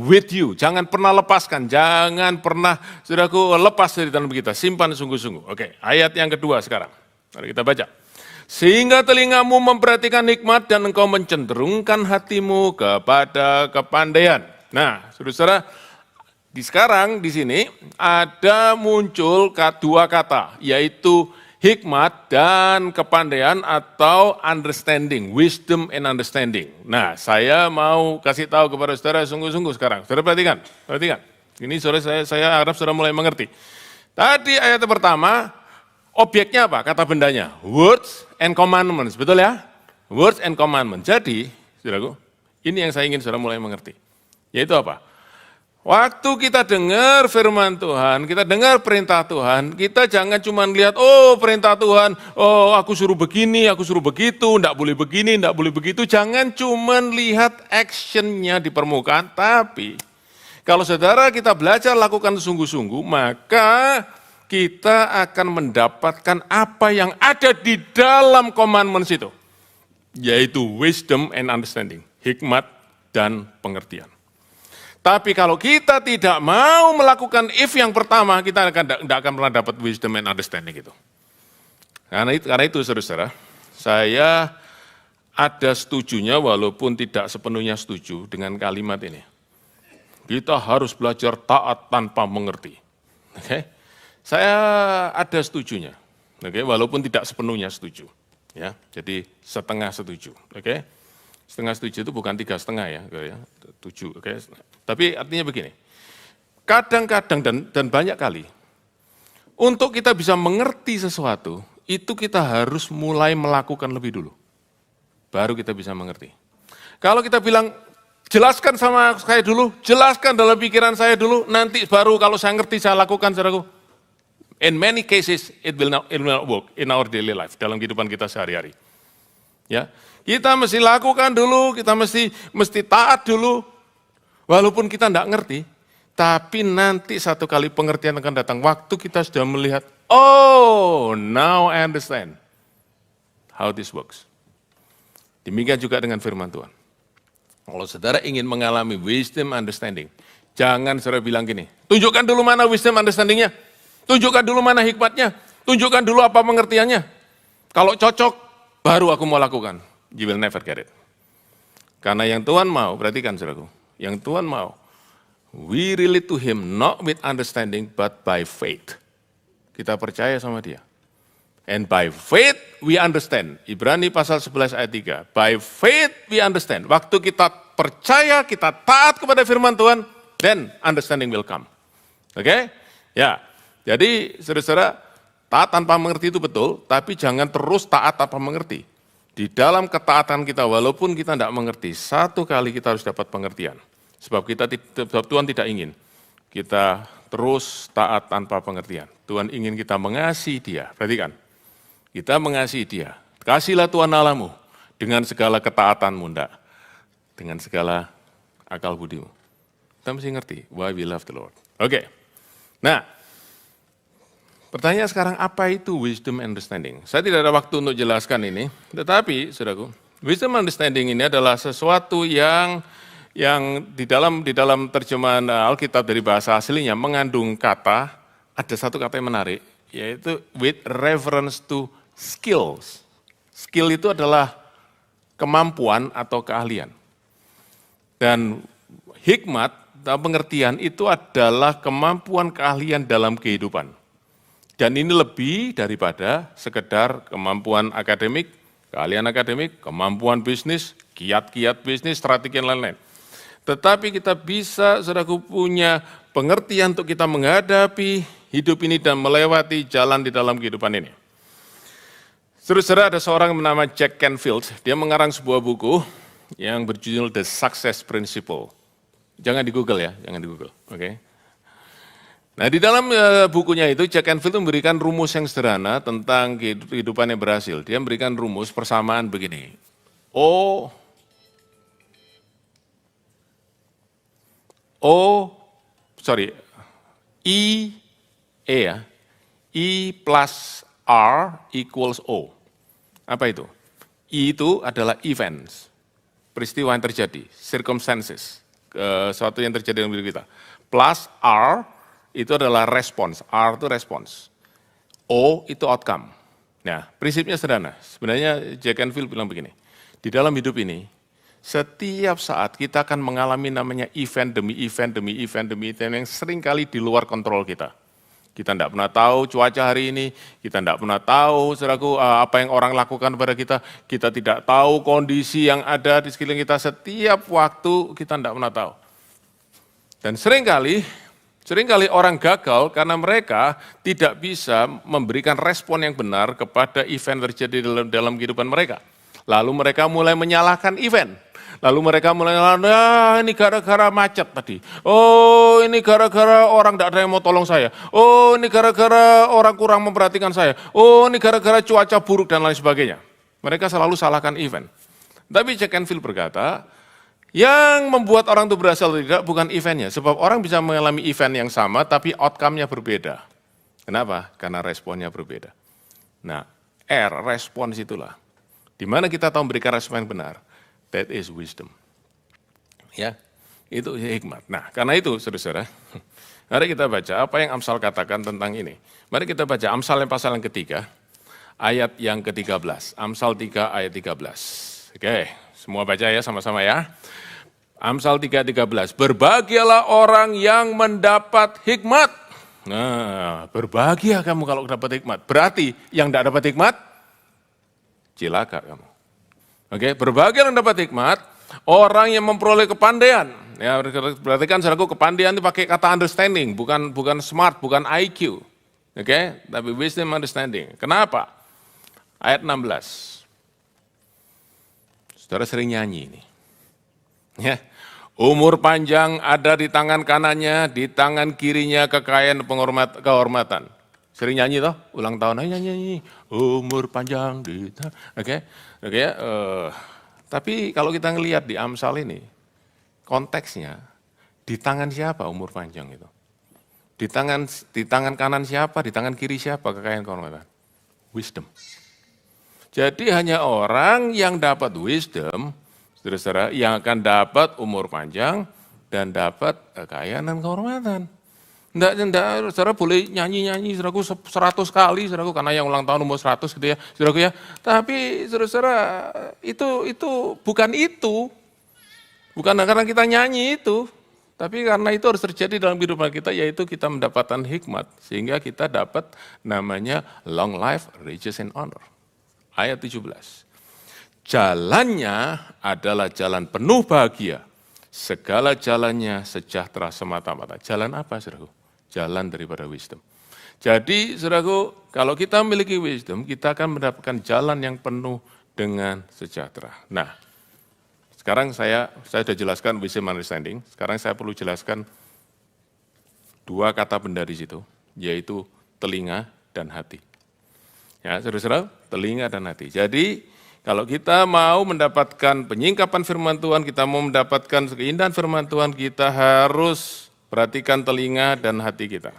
With you, jangan pernah lepaskan, jangan pernah saudaraku lepas dari dalam kita, simpan sungguh-sungguh. Oke, ayat yang kedua sekarang. Mari kita baca. Sehingga telingamu memperhatikan nikmat dan engkau mencenderungkan hatimu kepada kepandaian. Nah, saudara-saudara, sekarang di sini ada muncul dua kata, yaitu hikmat dan kepandaian atau understanding, wisdom and understanding. Nah, saya mau kasih tahu kepada saudara sungguh-sungguh sekarang. Saudara perhatikan. Ini saya harap saudara mulai mengerti. Tadi ayat pertama, objeknya apa? Kata bendanya, words and commandments, betul ya? Words and commandments. Jadi, saudaraku, ini yang saya ingin saudara mulai mengerti. Yaitu apa? Waktu kita dengar firman Tuhan, kita dengar perintah Tuhan, kita jangan cuma lihat, oh perintah Tuhan, oh aku suruh begini, aku suruh begitu, enggak boleh begini, enggak boleh begitu. Jangan cuma lihat actionnya di permukaan, tapi kalau saudara kita belajar lakukan sungguh-sungguh, maka kita akan mendapatkan apa yang ada di dalam commandments itu. Yaitu wisdom and understanding, hikmat dan pengertian. Tapi kalau kita tidak mau melakukan if yang pertama, kita tidak akan pernah dapat wisdom and understanding itu. Karena itu saudara, saya ada setujunya walaupun tidak sepenuhnya setuju dengan kalimat ini. Kita harus belajar taat tanpa mengerti. Oke? Saya ada setujunya. Oke, walaupun tidak sepenuhnya setuju. Ya, jadi setengah setuju. Oke? Setengah setuju itu bukan 3,5 ya, 7. Oke? Tapi artinya begini, kadang-kadang dan banyak kali, untuk kita bisa mengerti sesuatu, itu kita harus mulai melakukan lebih dulu. Baru kita bisa mengerti. Kalau kita bilang, jelaskan sama saya dulu, jelaskan dalam pikiran saya dulu, nanti baru kalau saya ngerti saya lakukan, saudaraku. In many cases, it will not work in our daily life, dalam kehidupan kita sehari-hari. Ya, kita mesti lakukan dulu, kita mesti taat dulu, walaupun kita tidak ngerti, tapi nanti satu kali pengertian akan datang, waktu kita sudah melihat, oh, now I understand how this works. Demikian juga dengan firman Tuhan. Kalau saudara ingin mengalami wisdom understanding, jangan saudara bilang gini, tunjukkan dulu mana wisdom understanding-nya, tunjukkan dulu mana hikmatnya, tunjukkan dulu apa pengertiannya. Kalau cocok, baru aku mau lakukan. You will never get it. Karena yang Tuhan mau, perhatikan saudaraku, yang Tuhan mau, we relate to Him not with understanding but by faith. Kita percaya sama Dia. And by faith we understand. Ibrani pasal 11 ayat 3. By faith we understand. Waktu kita percaya, kita taat kepada firman Tuhan, then understanding will come. Oke? Ya. Jadi saudara-saudara, taat tanpa mengerti itu betul, tapi jangan terus taat tanpa mengerti. Di dalam ketaatan kita, walaupun kita tidak mengerti, satu kali kita harus dapat pengertian. Sebab Tuhan tidak ingin kita terus taat tanpa pengertian. Tuhan ingin kita mengasihi Dia. Perhatikan. Kita mengasihi Dia. Kasihlah Tuhan Allahmu dengan segala ketaatanmu, enggak. Dengan segala akal budimu. Kita mesti ngerti, why we love the Lord. Oke. Nah, pertanyaan sekarang, apa itu wisdom understanding? Saya tidak ada waktu untuk jelaskan ini, tetapi, saudaraku, wisdom understanding ini adalah sesuatu yang di dalam terjemahan Alkitab dari bahasa aslinya mengandung kata, ada satu kata yang menarik, yaitu with reference to skills. Skill itu adalah kemampuan atau keahlian. Dan hikmat atau pengertian itu adalah kemampuan keahlian dalam kehidupan. Dan ini lebih daripada sekedar kemampuan akademik, keahlian akademik, kemampuan bisnis, kiat-kiat bisnis, strategi dan lain-lain. Tetapi kita bisa, saudaraku, punya pengertian untuk kita menghadapi hidup ini dan melewati jalan di dalam kehidupan ini. Saudara, ada seorang yang bernama Jack Canfield, dia mengarang sebuah buku yang berjudul The Success Principle. Jangan di Google ya, jangan di Google, oke? Nah, di dalam bukunya itu, Jack Canfield memberikan rumus yang sederhana tentang kehidupan yang berhasil. Dia memberikan rumus persamaan begini. E plus R equals O. Apa itu? E itu adalah events, peristiwa yang terjadi, circumstances, sesuatu yang terjadi dalam hidup kita. Plus R itu adalah response, R itu response, O itu outcome. Nah, prinsipnya sederhana. Sebenarnya Jack Canfield bilang begini, di dalam hidup ini, setiap saat kita akan mengalami namanya event demi event demi event demi event yang seringkali di luar kontrol kita. Kita tidak pernah tahu cuaca hari ini, kita tidak pernah tahu, saudaraku, apa yang orang lakukan kepada kita tidak tahu kondisi yang ada di sekeliling kita, setiap waktu kita tidak pernah tahu. Dan seringkali orang gagal karena mereka tidak bisa memberikan respon yang benar kepada event terjadi dalam kehidupan mereka. Lalu mereka mulai menyalahkan event. Lalu mereka mulai, ini gara-gara macet tadi. Oh, ini gara-gara orang tidak ada yang mau tolong saya. Oh, ini gara-gara orang kurang memperhatikan saya. Oh, ini gara-gara cuaca buruk dan lain sebagainya. Mereka selalu salahkan event. Tapi Jack Canfield berkata, yang membuat orang itu berhasil atau tidak bukan eventnya. Sebab orang bisa mengalami event yang sama, tapi outcome-nya berbeda. Kenapa? Karena responnya berbeda. Nah, respons itulah. Di mana kita tahu memberikan respon yang benar. That is wisdom. Ya, itu hikmat. Nah, karena itu, saudara-saudara, mari kita baca apa yang Amsal katakan tentang ini. Mari kita baca Amsal yang pasal yang ketiga, ayat yang ke-13. Amsal 3 ayat 13. Oke, semua baca ya sama-sama ya. Amsal 3:13. Berbahagialah orang yang mendapat hikmat. Nah, berbahagia kamu kalau dapat hikmat. Berarti yang tidak dapat hikmat, cilaka kamu. Oke, berbahagia yang dapat hikmat, orang yang memperoleh kepandaian. Ya, berarti kan saudaraku kepandaian itu pakai kata understanding, bukan smart, bukan IQ. Oke, tapi wisdom understanding. Kenapa? Ayat 16. Saudara sering nyanyi ini. Ya, umur panjang ada di tangan kanannya, di tangan kirinya kekayaan kehormatan. Sering nyanyi toh, ulang tahun aja nyanyi. Umur panjang di Oke, tapi kalau kita ngelihat di Amsal ini, konteksnya di tangan siapa umur panjang itu? Di tangan kanan siapa, di tangan kiri siapa kekayaan kehormatan? Wisdom. Jadi hanya orang yang dapat wisdom, saudara-saudara, yang akan dapat umur panjang dan dapat kekayaan dan kehormatan. Enggak, saudara boleh nyanyi-nyanyi, saudaraku 100 kali, saudaraku, karena yang ulang tahun umur 100 gitu ya, saudaraku ya. Tapi saudara-saudara, itu bukan itu. Bukan karena kita nyanyi itu, tapi karena itu harus terjadi dalam kehidupan kita, yaitu kita mendapatkan hikmat, sehingga kita dapat namanya long life, riches and honor. Ayat 17. Jalannya adalah jalan penuh bahagia, segala jalannya sejahtera semata-mata. Jalan apa, saudaraku? Jalan daripada wisdom. Jadi, saudaraku, kalau kita memiliki wisdom, kita akan mendapatkan jalan yang penuh dengan sejahtera. Nah, sekarang saya sudah jelaskan wisdom understanding, sekarang saya perlu jelaskan dua kata benda di situ, yaitu telinga dan hati. Ya, saudara-saudara, telinga dan hati. Jadi, kalau kita mau mendapatkan penyingkapan firman Tuhan, kita mau mendapatkan keindahan firman Tuhan, kita harus perhatikan telinga dan hati kita.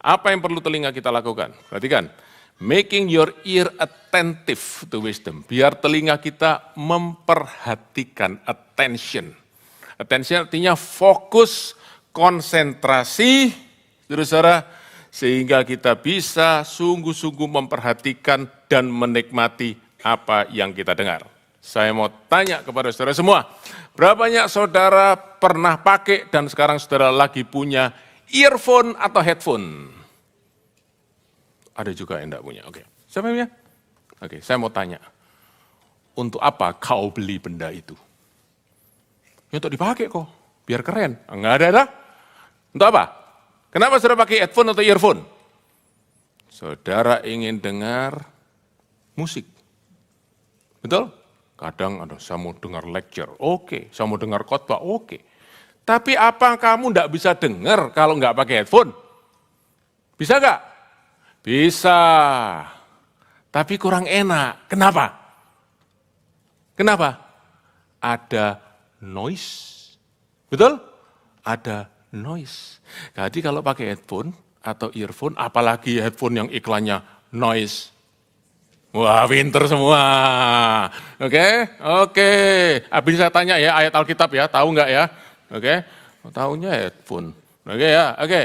Apa yang perlu telinga kita lakukan? Perhatikan, making your ear attentive to wisdom. Biar telinga kita memperhatikan, attention. Attention artinya fokus, konsentrasi, saudara-saudara, sehingga kita bisa sungguh-sungguh memperhatikan dan menikmati apa yang kita dengar. Saya mau tanya kepada saudara semua, berapa banyak saudara pernah pakai dan sekarang saudara lagi punya earphone atau headphone? Ada juga yang tidak punya, oke. Siapa yang punya? Oke, saya mau tanya, untuk apa kau beli benda itu? Ya untuk dipakai kok, biar keren. Enggak ada. Untuk apa? Kenapa saudara pakai headphone atau earphone? Saudara ingin dengar musik. Betul? Kadang ada, saya mau dengar lecture, oke. Saya mau dengar khotbah, oke. Tapi apa kamu tidak bisa dengar kalau nggak pakai headphone? Bisa nggak? Bisa. Tapi kurang enak. Kenapa? Kenapa? Ada noise. Betul? Ada noise. Jadi kalau pakai headphone atau earphone, apalagi headphone yang iklannya noise, wah, pinter semua. Oke. Habis saya tanya ya, ayat Alkitab ya, tahu nggak ya? Oke. Tahunya headphone. Oke.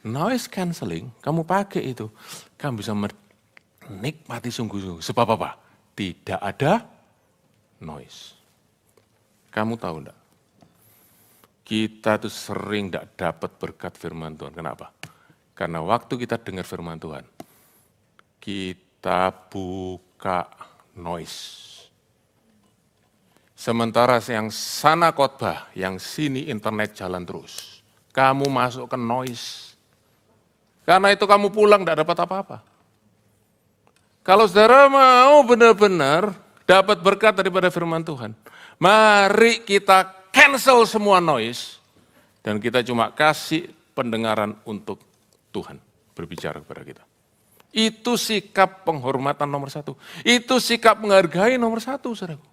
Noise cancelling, kamu pakai itu, kamu bisa menikmati sungguh-sungguh. Sebab apa? Tidak ada noise. Kamu tahu enggak? Kita tuh sering enggak dapat berkat firman Tuhan. Kenapa? Karena waktu kita dengar firman Tuhan, kita buka noise. Sementara yang sana khotbah, yang sini internet jalan terus. Kamu masuk ke noise. Karena itu kamu pulang tidak dapat apa-apa. Kalau saudara mau benar-benar dapat berkat daripada firman Tuhan, Mari kita cancel semua noise dan kita cuma kasih pendengaran untuk Tuhan berbicara kepada kita. Itu sikap penghormatan nomor satu. Itu sikap menghargai nomor satu, saudaraku.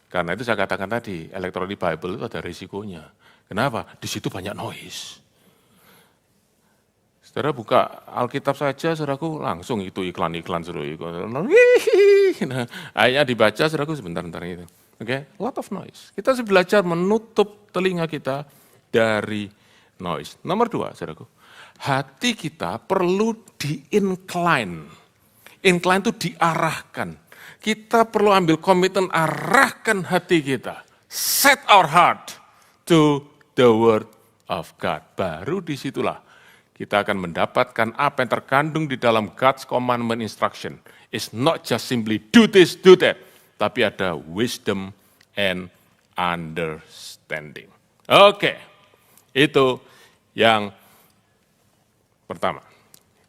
Karena itu saya katakan tadi, Electronic Bible itu ada risikonya. Kenapa? Di situ banyak noise. Saudara buka Alkitab saja, saudaraku, langsung itu iklan-iklan, saudara. Nah, ayatnya dibaca, saudaraku, sebentar-bentar itu. Oke, lot of noise. Kita harus belajar menutup telinga kita dari noise. Nomor dua, saudaraku, hati kita perlu di-incline. Incline itu diarahkan. Kita perlu ambil komitmen arahkan hati kita. Set our heart to the word of God. Baru disitulah kita akan mendapatkan apa yang terkandung di dalam God's commandment instruction. It's not just simply do this, do that. Tapi ada wisdom and understanding. Oke, itu yang pertama.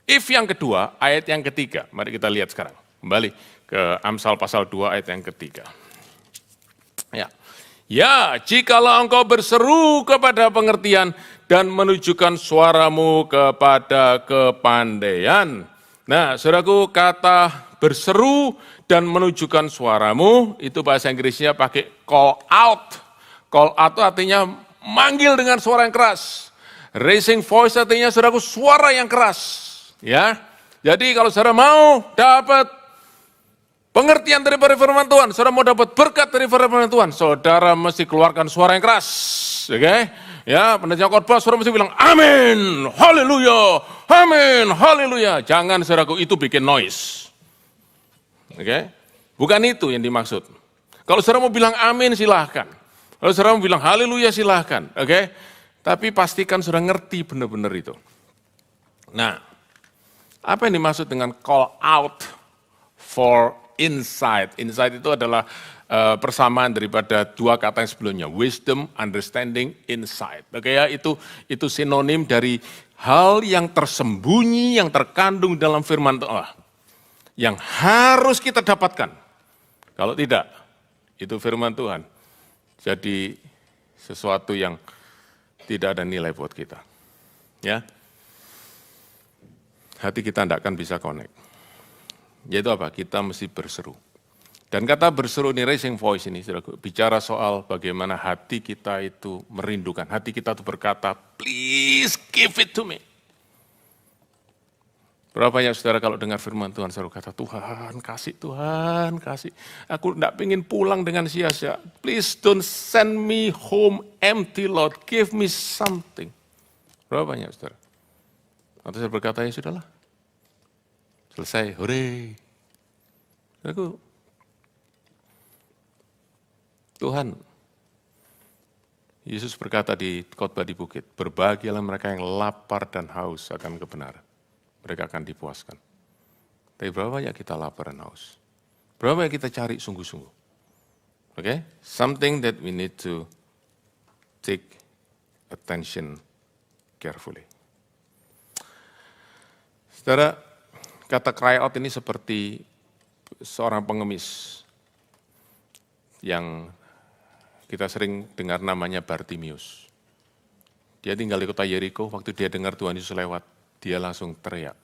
If yang kedua, ayat yang ketiga. Mari kita lihat sekarang. Kembali ke Amsal pasal 2 ayat yang ketiga. Ya, jikalau engkau berseru kepada pengertian dan menunjukkan suaramu kepada kepandaian. Nah, saudaraku, kata berseru dan menunjukkan suaramu, itu bahasa Inggrisnya pakai call out. Call out itu artinya manggil dengan suara yang keras. Raising voice artinya, saudaraku, suara yang keras. Ya, jadi kalau saudara mau dapat pengertian daripada firman Tuhan, saudara mau dapat berkat dari firman Tuhan, saudara mesti keluarkan suara yang keras. Oke? Ya, pendengar khotbah saudara mesti bilang amin, haleluya, amin, haleluya. Jangan saudaraku itu bikin noise. Oke? Bukan itu yang dimaksud. Kalau saudara mau bilang amin silahkan. Kalau saudara mau bilang haleluya silahkan. Oke? Tapi pastikan saudara ngerti benar-benar itu. Nah, apa yang dimaksud dengan call out for insight? Insight itu adalah persamaan daripada dua kata yang sebelumnya, wisdom, understanding, insight. Oke ya, itu sinonim dari hal yang tersembunyi, yang terkandung dalam firman Allah, yang harus kita dapatkan. Kalau tidak, itu firman Tuhan jadi sesuatu yang tidak ada nilai buat kita. Ya, hati kita tidak akan bisa connect. Yaitu apa? Kita mesti berseru. Dan kata berseru ini, raising voice ini, bicara soal bagaimana hati kita itu merindukan. Hati kita itu berkata, please give it to me. Berapa banyak saudara kalau dengar firman Tuhan, saudara kata, Tuhan kasih. Aku tidak ingin pulang dengan sia-sia. Please don't send me home empty, Lord. Give me something. Berapa banyak saudara? Atau saya berkata, ya sudahlah. Selesai, hore. Aku, Tuhan, Yesus berkata di khotbah di bukit, berbahagialah mereka yang lapar dan haus akan kebenaran. Mereka akan dipuaskan. Tapi berapa banyak kita lapar dan haus? Berapa banyak kita cari sungguh-sungguh? Oke? Something that we need to take attention carefully. Saudara, kata cry out ini seperti seorang pengemis yang kita sering dengar namanya Bartimius. Dia tinggal di kota Yeriko, waktu dia dengar Tuhan Yesus lewat, dia langsung teriak,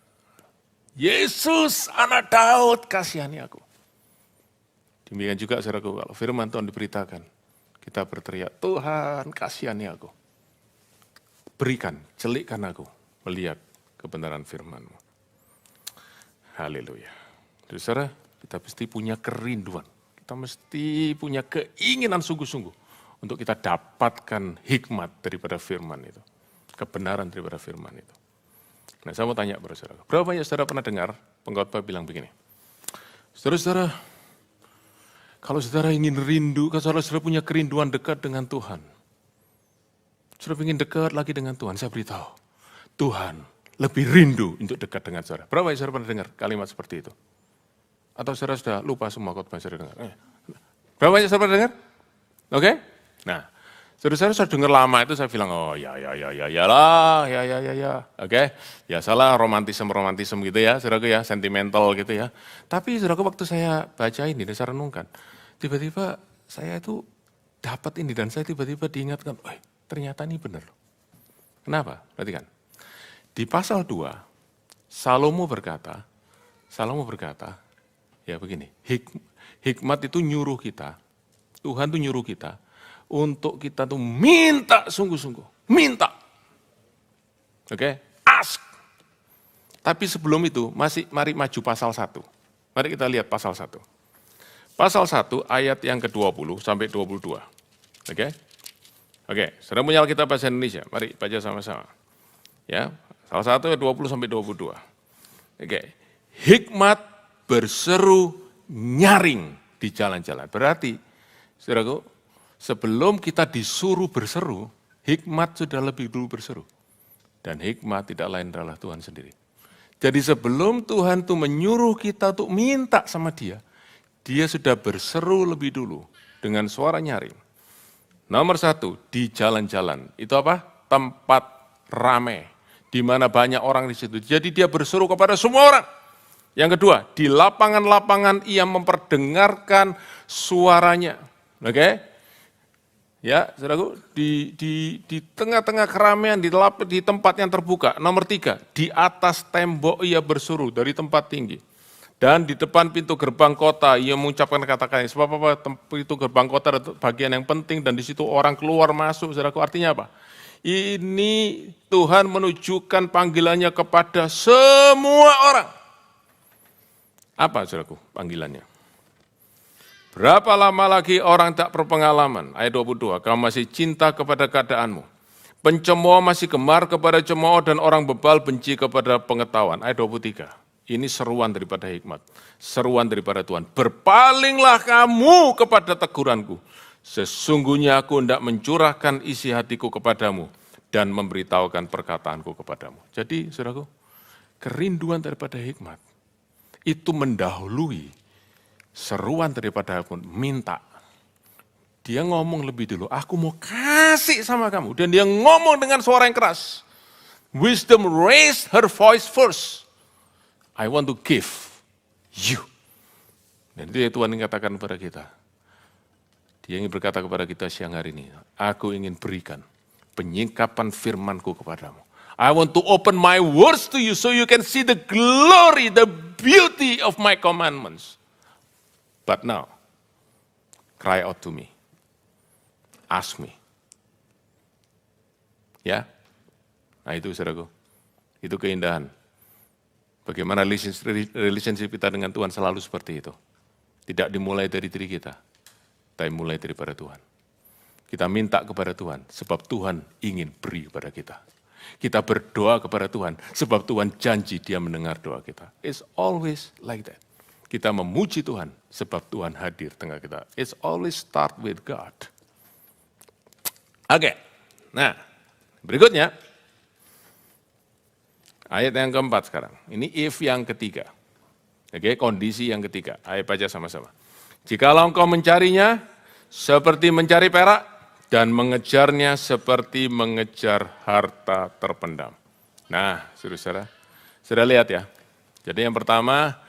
Yesus anak Daud kasihani aku. Demikian juga saudaraku, kalau firman Tuhan diberitakan, kita berteriak, Tuhan kasihani aku. Berikan, celikkan aku, melihat kebenaran firman-Mu. Haleluya. Saudara, kita mesti punya kerinduan. Kita mesti punya keinginan sungguh-sungguh untuk kita dapatkan hikmat daripada firman itu. Kebenaran daripada firman itu. Nah, saya mau tanya kepada saudara. Berapa banyak saudara pernah dengar pengkhotbah bilang begini? Saudara-saudara, kalau saudara ingin rindu, kalau saudara punya kerinduan dekat dengan Tuhan, saudara ingin dekat lagi dengan Tuhan, saya beritahu, Tuhan lebih rindu untuk dekat dengan saudara. Berapa banyak saudara pernah dengar kalimat seperti itu? Atau saudara sudah lupa semua khotbah yang saudara dengar? Berapa banyak saudara pernah dengar? Oke? Nah, saudara sudah dengar lama itu saya bilang, oh ya. Oke? Ya salah romantisme gitu ya, saudaraku ya, sentimental gitu ya. Tapi saudaraku waktu saya baca ini, saya renungkan, tiba-tiba saya itu dapat ini dan saya tiba-tiba diingatkan, ternyata ini benar. Kenapa? Perhatikan. Di pasal 2, Salomo berkata, ya begini, hikmat itu nyuruh kita, Tuhan tuh nyuruh kita, untuk kita tuh minta sungguh-sungguh, minta. Oke, ask. Tapi sebelum itu, mari maju pasal 1. Mari kita lihat pasal 1. Pasal 1 ayat yang ke-20 sampai 22. Oke? Oke, sudah punya Alkitab bahasa Indonesia. Mari baca sama-sama. Ya, salah satu 20 sampai 22. Oke. Hikmat berseru nyaring di jalan-jalan. Berarti, saudaraku, sebelum kita disuruh berseru, hikmat sudah lebih dulu berseru. Dan hikmat tidak lain adalah Tuhan sendiri. Jadi sebelum Tuhan tuh menyuruh kita untuk minta sama Dia sudah berseru lebih dulu dengan suara nyaring. Nomor 1, di jalan-jalan. Itu apa? Tempat ramai, di mana banyak orang di situ. Jadi dia berseru kepada semua orang. Yang kedua, di lapangan-lapangan ia memperdengarkan suaranya. Oke? Ya, saudaraku, di tengah-tengah keramaian, di tempat yang terbuka. Nomor 3, di atas tembok ia berseru dari tempat tinggi. Dan di depan pintu gerbang kota ia mengucapkan kata-kata. Sebab apa? Pintu gerbang kota adalah bagian yang penting dan di situ orang keluar masuk. Saudaraku, artinya apa? Ini Tuhan menunjukkan panggilannya kepada semua orang. Apa saudaraku panggilannya? Berapa lama lagi orang tak berpengalaman? Ayat 22, kamu masih cinta kepada keadaanmu. Pencemooh masih gemar kepada cemooh dan orang bebal benci kepada pengetahuan. Ayat 23, ini seruan daripada hikmat. Seruan daripada Tuhan. Berpalinglah kamu kepada teguranku. Sesungguhnya aku hendak mencurahkan isi hatiku kepadamu dan memberitahukan perkataanku kepadamu. Jadi, saudaraku, kerinduan daripada hikmat itu mendahului seruan daripada aku minta. Dia ngomong lebih dulu, aku mau kasih sama kamu. Dan dia ngomong dengan suara yang keras. Wisdom raised her voice first. I want to give you. Dan itu yang Tuhan ingin katakan kepada kita. Dia ingin berkata kepada kita siang hari ini, aku ingin berikan penyingkapan firmanku kepadamu. I want to open my words to you so you can see the glory, the beauty of my commandments. But now, cry out to me. Ask me. Ya, nah itu saudaraku, itu keindahan. Bagaimana relationship kita dengan Tuhan selalu seperti itu. Tidak dimulai dari diri kita, tapi mulai daripada Tuhan. Kita minta kepada Tuhan, sebab Tuhan ingin beri kepada kita. Kita berdoa kepada Tuhan, sebab Tuhan janji Dia mendengar doa kita. It's always like that. Kita memuji Tuhan, sebab Tuhan hadir tengah kita. It's always start with God. Oke, nah berikutnya, ayat yang keempat sekarang. Ini if yang ketiga. Oke, kondisi yang ketiga. Ayo baca sama-sama. Jikalau engkau mencarinya seperti mencari perak dan mengejarnya seperti mengejar harta terpendam. Nah, saudara-saudara, sudah lihat ya. Jadi yang pertama,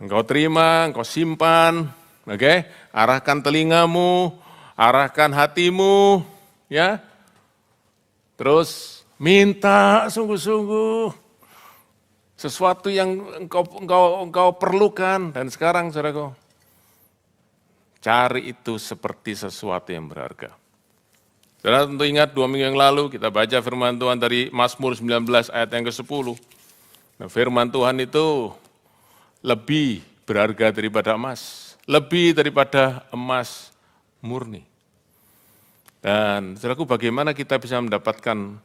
engkau terima, engkau simpan, oke? Arahkan telingamu, arahkan hatimu, ya. Terus minta sungguh-sungguh sesuatu yang engkau perlukan. Dan sekarang, saudaraku, cari itu seperti sesuatu yang berharga. Saudara tentu ingat 2 minggu yang lalu kita baca firman Tuhan dari Mazmur 19 ayat yang ke-10. Nah, firman Tuhan itu lebih berharga daripada emas, lebih daripada emas murni. Dan saudaraku, bagaimana kita bisa mendapatkan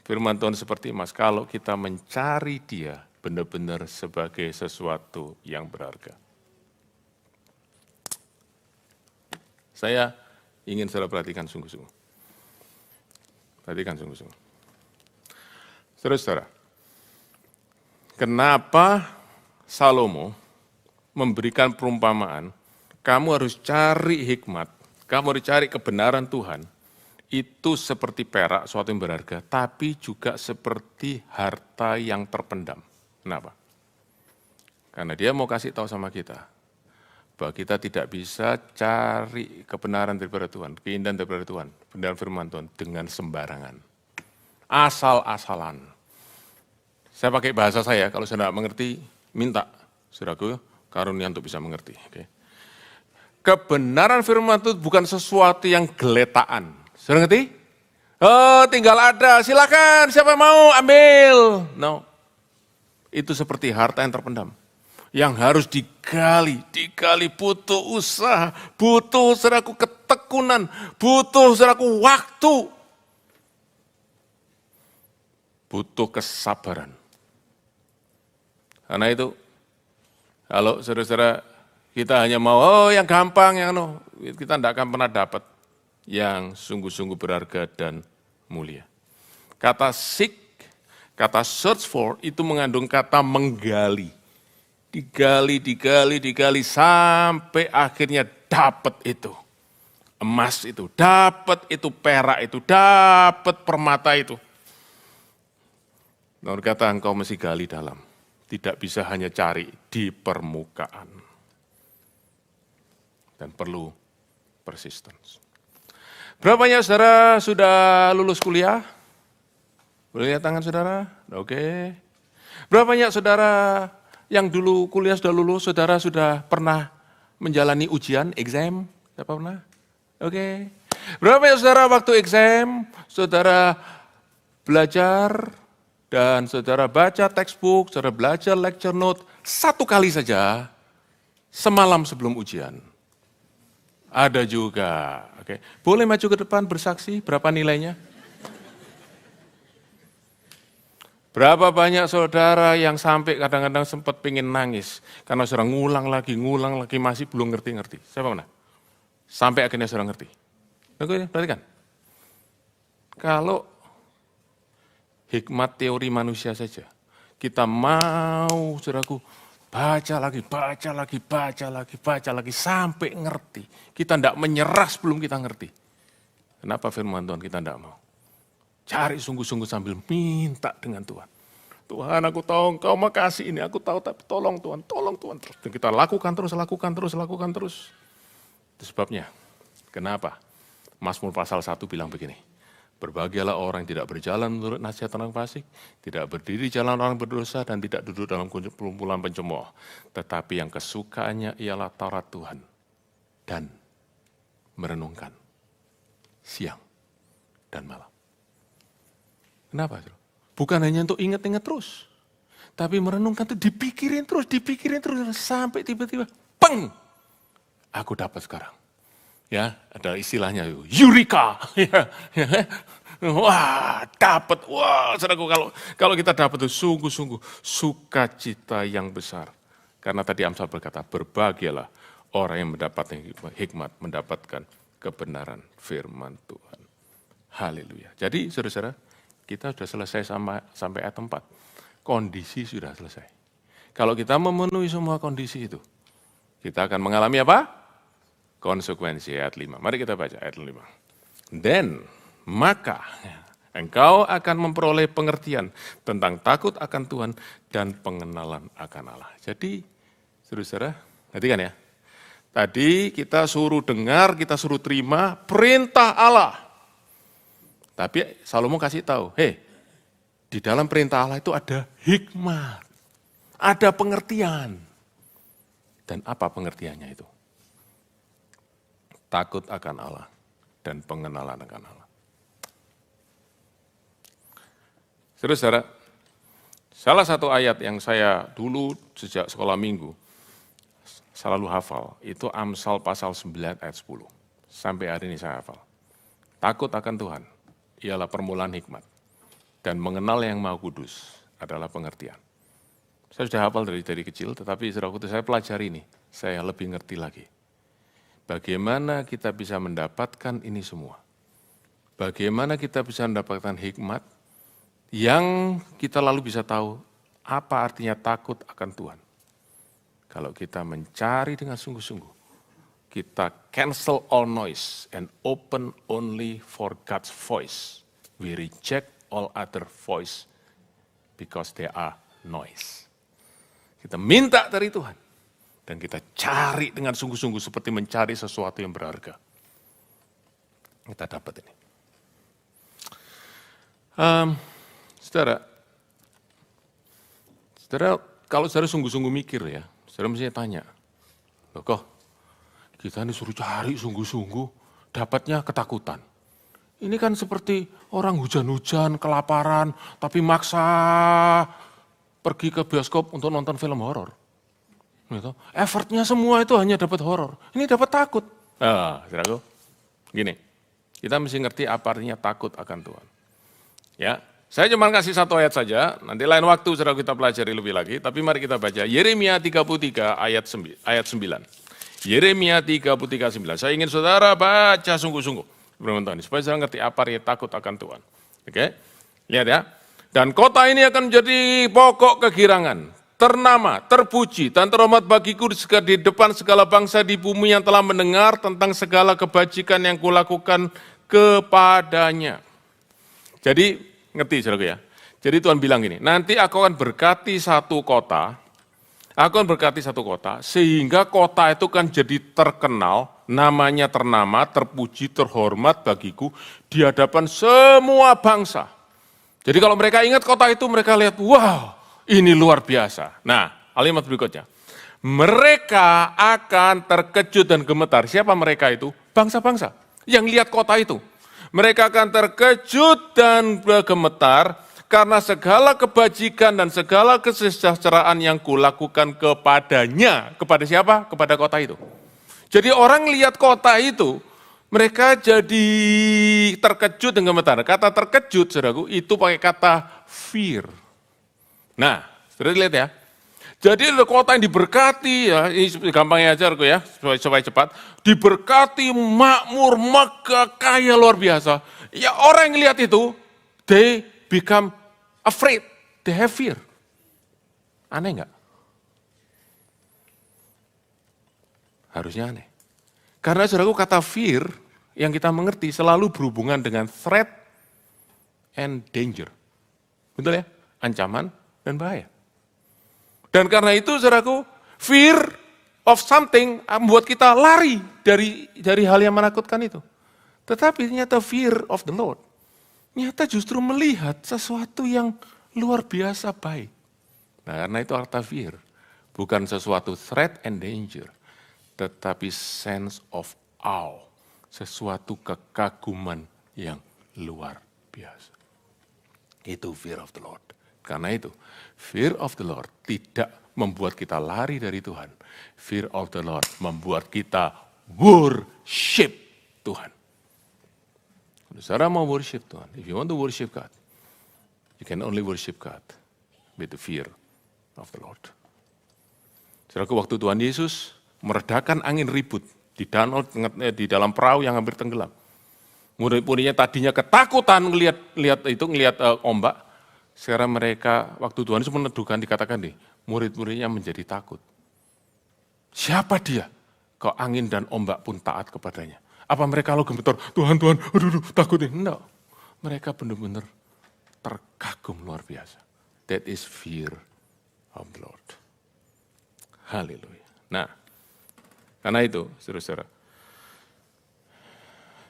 firman Tuhan seperti emas kalau kita mencari Dia benar-benar sebagai sesuatu yang berharga. Saya ingin saudara perhatikan sungguh-sungguh. Perhatikan sungguh-sungguh. Saudara-saudara, kenapa Salomo memberikan perumpamaan, kamu harus cari hikmat, kamu harus cari kebenaran Tuhan, itu seperti perak, suatu yang berharga, tapi juga seperti harta yang terpendam. Kenapa? Karena dia mau kasih tahu sama kita, bahwa kita tidak bisa cari kebenaran daripada Tuhan, keindahan daripada Tuhan, kebenaran firman Tuhan dengan sembarangan. Asal-asalan. Saya pakai bahasa saya, kalau saya tidak mengerti, minta saudaraku karunia untuk bisa mengerti. Okay. Kebenaran firman Tuhan bukan sesuatu yang geletaan. Saudara ngerti? Oh, tinggal ada, silakan, siapa mau ambil. No. Itu seperti harta yang terpendam. Yang harus digali butuh usaha, butuh saudaraku ketekunan, butuh saudaraku waktu, butuh kesabaran. Karena itu, kalau saudara-saudara kita hanya mau, oh yang gampang, yang no, kita tidak akan pernah dapat yang sungguh-sungguh berharga dan mulia. Kata seek, kata search for, itu mengandung kata menggali. Digali, sampai akhirnya dapat itu. Emas itu, dapat itu perak itu, dapat permata itu. Menurut kata engkau mesti gali dalam. Tidak bisa hanya cari di permukaan. Dan perlu persistence. Berapa banyak saudara sudah lulus kuliah? Boleh lihat tangan saudara? Oke. Berapa banyak saudara yang dulu kuliah sudah lulus, saudara sudah pernah menjalani ujian, exam? Siapa pernah? Oke. Berapa banyak saudara waktu exam, saudara belajar, dan saudara baca textbook, saudara belajar lecture note, satu kali saja, semalam sebelum ujian. Ada juga. Oke. Boleh maju ke depan bersaksi, berapa nilainya? Berapa banyak saudara yang sampai kadang-kadang sempat pengen nangis, karena saudara ngulang lagi, masih belum ngerti-ngerti. Siapa mana? Sampai akhirnya saudara ngerti. Oke, perhatikan. Kalau hikmat teori manusia saja, kita mau, saudaraku, baca lagi, sampai ngerti. Kita tidak menyerah sebelum kita ngerti. Kenapa firman Tuhan kita tidak mau? Cari sungguh-sungguh sambil minta dengan Tuhan. Tuhan, aku tahu Engkau mau kasih ini, aku tahu, tapi tolong Tuhan. Terus. Dan kita lakukan terus. Itu sebabnya, kenapa? Mazmur pasal 1 bilang begini, berbahagialah orang yang tidak berjalan menurut nasihat orang fasik, tidak berdiri jalan orang berdosa, dan tidak duduk dalam kumpulan pencemooh. Tetapi yang kesukaannya ialah Taurat Tuhan, dan merenungkan siang dan malam. Kenapa? Bukan hanya untuk ingat-ingat terus, tapi merenungkan itu dipikirin terus, sampai tiba-tiba, peng, aku dapat sekarang. Ya, ada istilahnya, Eureka. Wah, dapat. Wah, saudaraku, kalau kita dapat itu sungguh-sungguh sukacita yang besar. Karena tadi Amsal berkata, berbahagialah orang yang mendapatkan hikmat, mendapatkan kebenaran firman Tuhan. Haleluya. Jadi, saudara-saudara, kita sudah selesai sampai ayat 4. Kondisi sudah selesai. Kalau kita memenuhi semua kondisi itu, kita akan mengalami apa? Konsekuensi ayat 5. Mari kita baca ayat 5. Then, maka engkau akan memperoleh pengertian tentang takut akan Tuhan dan pengenalan akan Allah. Jadi, saudara-saudara, perhatikan ya. Tadi kita suruh dengar, kita suruh terima perintah Allah. Tapi Salomo kasih tahu, di dalam perintah Allah itu ada hikmat, ada pengertian. Dan apa pengertiannya itu? Takut akan Allah dan pengenalan akan Allah. Saudara, salah satu ayat yang saya dulu sejak sekolah minggu selalu hafal, itu Amsal pasal 9 ayat 10. Sampai hari ini saya hafal. Takut akan Tuhan ialah permulaan hikmat, dan mengenal yang Maha Kudus adalah pengertian. Saya sudah hafal dari kecil, tetapi saya pelajari ini, saya lebih ngerti lagi. Bagaimana kita bisa mendapatkan ini semua? Bagaimana kita bisa mendapatkan hikmat yang kita lalu bisa tahu apa artinya takut akan Tuhan? Kalau kita mencari dengan sungguh-sungguh, kita cancel all noise and open only for God's voice. We reject all other voice because they are noise. Kita minta dari Tuhan. Dan kita cari dengan sungguh-sungguh seperti mencari sesuatu yang berharga. Kita dapat ini. Saudara, kalau saudara sungguh-sungguh mikir ya, saudara mestinya tanya, loh kok kita disuruh cari sungguh-sungguh, dapatnya ketakutan. Ini kan seperti orang hujan-hujan, kelaparan, tapi maksa pergi ke bioskop untuk nonton film horor. Gitu. Effortnya semua itu hanya dapat horor. Ini dapat takut. Nah, saudaraku, gini, kita mesti ngerti apa artinya takut akan Tuhan. Ya, saya cuma kasih satu ayat saja, nanti lain waktu saudara kita pelajari lebih lagi, tapi mari kita baca Yeremia 33 ayat 9. Yeremia 33 9. Saya ingin saudara baca sungguh-sungguh firman Tuhan, supaya saudara ngerti apa artinya takut akan Tuhan. Oke, lihat ya. Dan kota ini akan menjadi pokok kegirangan, ternama, terpuji, dan terhormat bagiku di depan segala bangsa di bumi yang telah mendengar tentang segala kebajikan yang kulakukan kepadanya. Jadi, ngerti saudara ya? Jadi Tuhan bilang gini, nanti aku akan berkati satu kota, sehingga kota itu kan jadi terkenal, namanya ternama, terpuji, terhormat bagiku di hadapan semua bangsa. Jadi kalau mereka ingat kota itu, mereka lihat, wow, ini luar biasa. Nah, kalimat berikutnya. Mereka akan terkejut dan gemetar. Siapa mereka itu? Bangsa-bangsa yang lihat kota itu. Mereka akan terkejut dan gemetar karena segala kebajikan dan segala kesejahteraan yang kulakukan kepadanya. Kepada siapa? Kepada kota itu. Jadi orang lihat kota itu, mereka jadi terkejut dan gemetar. Kata terkejut, saudaraku, itu pakai kata fear. Nah, sudah lihat ya. Jadi ada kota yang diberkati, ya, ini gampangnya aja ya, supaya cepat. Diberkati, makmur, megah, kaya luar biasa. Ya orang yang lihat itu, they become afraid, they have fear. Aneh nggak? Harusnya aneh. Karena saudaraku kata fear yang kita mengerti selalu berhubungan dengan threat and danger. Betul ya? Ancaman dan bahaya. Dan karena itu saudaraku, fear of something membuat kita lari dari hal yang menakutkan itu. Tetapi ternyata fear of the Lord, ternyata justru melihat sesuatu yang luar biasa baik. Nah karena itu kata fear, bukan sesuatu threat and danger, tetapi sense of awe, sesuatu kekaguman yang luar biasa. Itu fear of the Lord. Karena itu, fear of the Lord tidak membuat kita lari dari Tuhan. Fear of the Lord membuat kita worship Tuhan. Kalau saudara mau worship Tuhan, if you want to worship God, you can only worship God with the fear of the Lord. Saudara, waktu Tuhan Yesus meredakan angin ribut di danau, di dalam perahu yang hampir tenggelam. Murid-muridnya tadinya ketakutan ngelihat ombak. Sekarang mereka, waktu Tuhan Yesus meneduhkan, dikatakan nih, murid-muridnya menjadi takut. Siapa dia? Kok angin dan ombak pun taat kepadanya. Apa mereka lalu gemetar, Tuhan, aduh, takut nih. Enggak. Mereka benar-benar terkagum luar biasa. That is fear of the Lord. Haleluya. Nah, karena itu, saudara-saudara,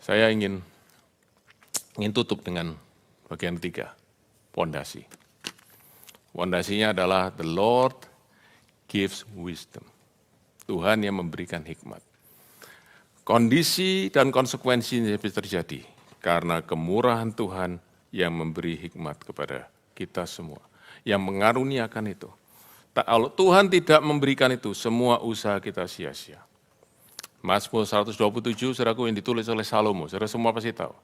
saya ingin tutup dengan bagian 3. Pondasi. Pondasinya adalah the Lord gives wisdom. Tuhan yang memberikan hikmat. Kondisi dan konsekuensi yang terjadi karena kemurahan Tuhan yang memberi hikmat kepada kita semua. Yang mengaruniakan itu. Kalau Tuhan tidak memberikan itu, semua usaha kita sia-sia. Mazmur 127, saudaraku, yang ditulis oleh Salomo. Saudara semua pasti tahu.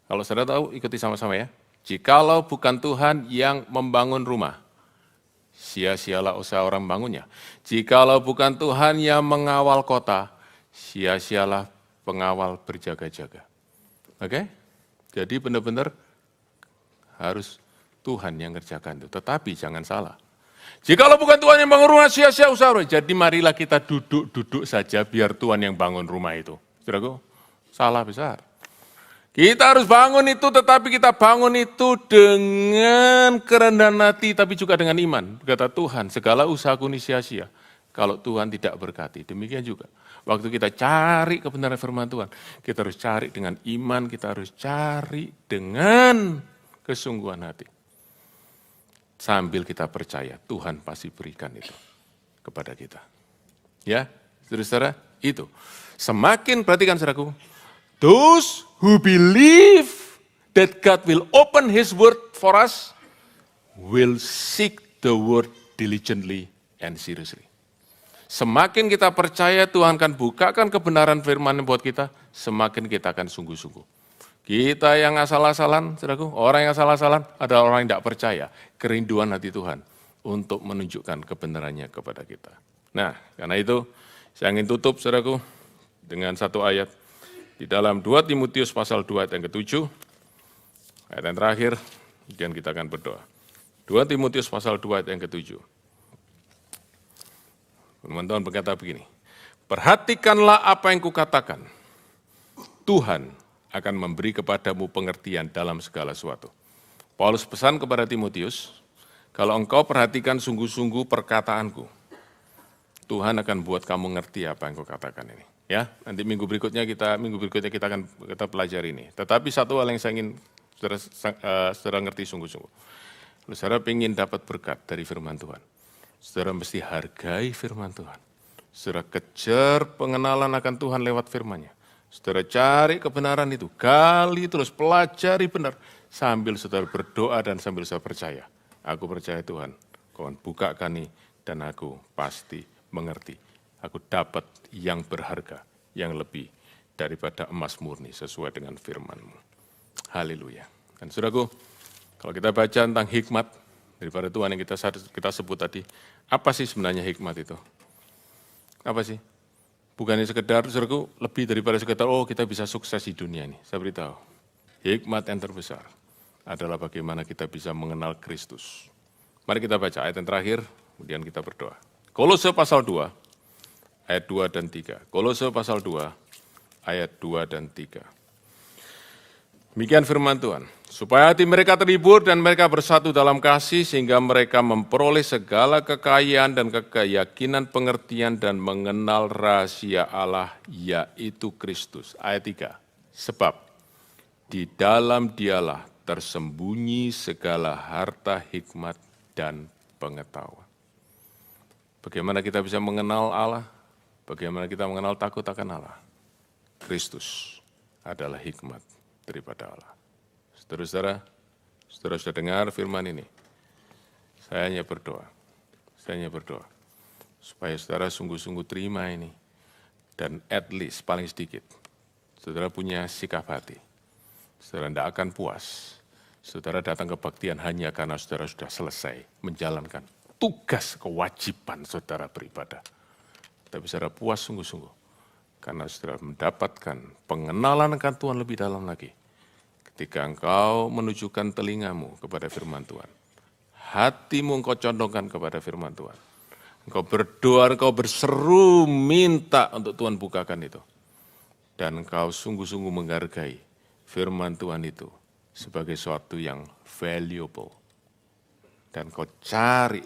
Kalau saudara tahu, ikuti sama-sama ya. Jikalau bukan Tuhan yang membangun rumah, sia-sialah usaha orang bangunnya. Jikalau bukan Tuhan yang mengawal kota, sia-sialah pengawal berjaga-jaga. Oke? Jadi benar-benar harus Tuhan yang ngerjakan itu. Tetapi jangan salah. Jikalau bukan Tuhan yang bangun rumah, sia-sia usaha orang. Jadi marilah kita duduk-duduk saja biar Tuhan yang bangun rumah itu. Saudaraku, salah besar. Kita harus bangun itu, tetapi kita bangun itu dengan kerendahan hati, tapi juga dengan iman. Kata Tuhan, segala usahaku ini sia-sia. kalau Tuhan tidak berkati. Demikian juga, waktu kita cari kebenaran firman Tuhan, kita harus cari dengan iman, kita harus cari dengan kesungguhan hati. Sambil kita percaya, Tuhan pasti berikan itu kepada kita. Ya, saudara-saudara, itu. Semakin, perhatikan saudaraku, those who believe that God will open His word for us, will seek the word diligently and seriously. Semakin kita percaya Tuhan akan bukakan kebenaran firman buat kita, semakin kita akan sungguh-sungguh. Kita yang asal-asalan, saudaraku, orang yang asal-asalan adalah orang yang tidak percaya kerinduan hati Tuhan untuk menunjukkan kebenarannya kepada kita. Nah, karena itu saya ingin tutup, saudaraku, dengan satu ayat di dalam 2 Timotius pasal 2 ayat yang ke-7, ayat yang terakhir, kemudian kita akan berdoa. 2 Timotius pasal 2 ayat yang ke-7. Firman Tuhan berkata begini, perhatikanlah apa yang kukatakan, Tuhan akan memberi kepadamu pengertian dalam segala sesuatu. Paulus pesan kepada Timotius, kalau engkau perhatikan sungguh-sungguh perkataanku, Tuhan akan buat kamu ngerti apa yang kukatakan ini. Ya, nanti minggu berikutnya kita akan pelajari ini. Tetapi satu hal yang saya ingin saudara ngerti sungguh-sungguh. Kalau saudara ingin dapat berkat dari firman Tuhan, saudara mesti hargai firman Tuhan. Saudara kejar pengenalan akan Tuhan lewat firman-Nya. Saudara cari kebenaran itu, gali terus, pelajari benar, sambil saudara berdoa dan sambil saudara percaya. Aku percaya Tuhan, Kau bukakan ini dan aku pasti mengerti. Aku dapat yang berharga, yang lebih daripada emas murni sesuai dengan firman-Mu. Haleluya. Dan saudaraku, kalau kita baca tentang hikmat daripada Tuhan yang kita sebut tadi, apa sih sebenarnya hikmat itu? Apa sih? Bukannya sekedar, saudaraku, lebih daripada sekedar, oh kita bisa sukses di dunia ini. Saya beritahu, hikmat yang terbesar adalah bagaimana kita bisa mengenal Kristus. Mari kita baca ayat yang terakhir, kemudian kita berdoa. Kolose pasal 2, ayat 2 dan 3. Kolose pasal 2, ayat 2 dan 3. Demikian firman Tuhan, supaya hati mereka terhibur dan mereka bersatu dalam kasih sehingga mereka memperoleh segala kekayaan dan keyakinan pengertian dan mengenal rahasia Allah yaitu Kristus. Ayat 3, sebab di dalam Dialah tersembunyi segala harta hikmat dan pengetahuan. Bagaimana kita bisa mengenal Allah? Bagaimana kita mengenal takut akan Allah? Kristus adalah hikmat daripada Allah. Saudara-saudara, saudara sudah dengar firman ini. Saya hanya berdoa supaya saudara sungguh-sungguh terima ini dan at least paling sedikit saudara punya sikap hati. Saudara tidak akan puas. Saudara datang ke kebaktian hanya karena saudara sudah selesai menjalankan tugas kewajiban saudara beribadah. Tapi saudara puas sungguh-sungguh karena saudara mendapatkan pengenalan akan Tuhan lebih dalam lagi. Ketika engkau menunjukkan telingamu kepada firman Tuhan, hatimu engkau condongkan kepada firman Tuhan. Engkau berdoa, engkau berseru minta untuk Tuhan bukakan itu. Dan engkau sungguh-sungguh menghargai firman Tuhan itu sebagai sesuatu yang valuable. Dan kau cari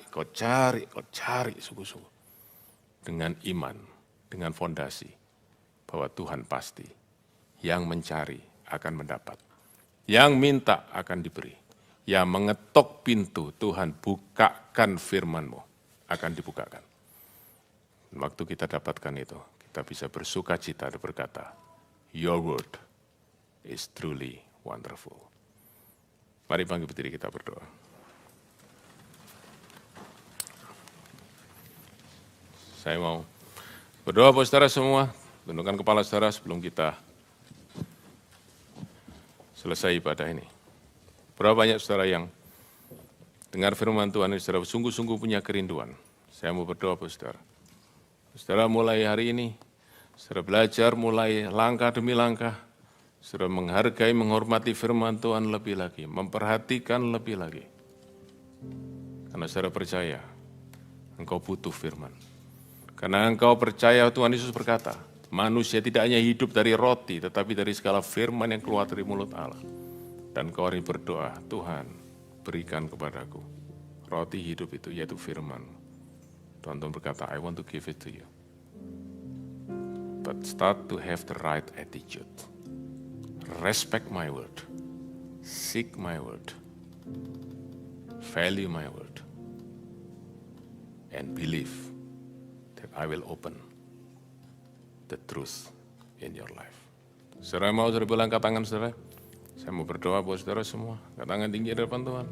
sungguh-sungguh. Dengan iman, dengan fondasi, bahwa Tuhan pasti yang mencari akan mendapat. Yang minta akan diberi. Yang mengetok pintu, Tuhan bukakan firman-Mu, akan dibukakan. Waktu kita dapatkan itu, kita bisa bersuka cita dan berkata, Your word is truly wonderful. Mari bangkit berdiri kita berdoa. Saya mau berdoa buat saudara semua, tundukkan kepala saudara sebelum kita selesai ibadah ini. Berapa banyak saudara yang dengar firman Tuhan ini, saudara sungguh-sungguh punya kerinduan. Saya mau berdoa buat saudara. Saudara mulai hari ini, saudara belajar mulai langkah demi langkah, saudara menghargai, menghormati firman Tuhan lebih lagi, memperhatikan lebih lagi. Karena saudara percaya, engkau butuh firman. Karena engkau percaya Tuhan Yesus berkata, manusia tidak hanya hidup dari roti, tetapi dari segala firman yang keluar dari mulut Allah. Dan kau hari berdoa, Tuhan berikan kepadaku roti hidup itu, yaitu firman. Tuhan berkata, I want to give it to you. But start to have the right attitude. Respect my word. Seek my word. Value my word. And believe that I will open the truth in your life. Saudara mau saudara boleh angkat tangan saudara? Saya mau berdoa buat saudara semua. Angkat tangan tinggi di depan Tuhan.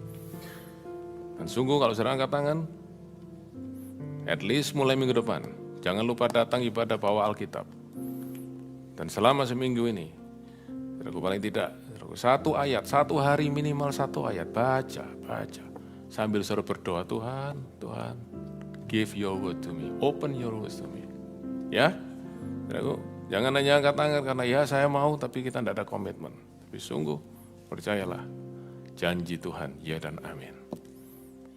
Dan sungguh kalau saudara angkat tangan, at least mulai minggu depan, jangan lupa datang ibadah bawa Alkitab. Dan selama seminggu ini, saudaraku paling tidak, satu ayat, satu hari minimal satu ayat, baca. Sambil saudara berdoa, Tuhan, give your word to me, open your words to me. Ya, saudaraku, jangan hanya angkat tangan karena ya saya mau, tapi kita tidak ada komitmen. Tapi sungguh, percayalah, janji Tuhan, ya dan amin.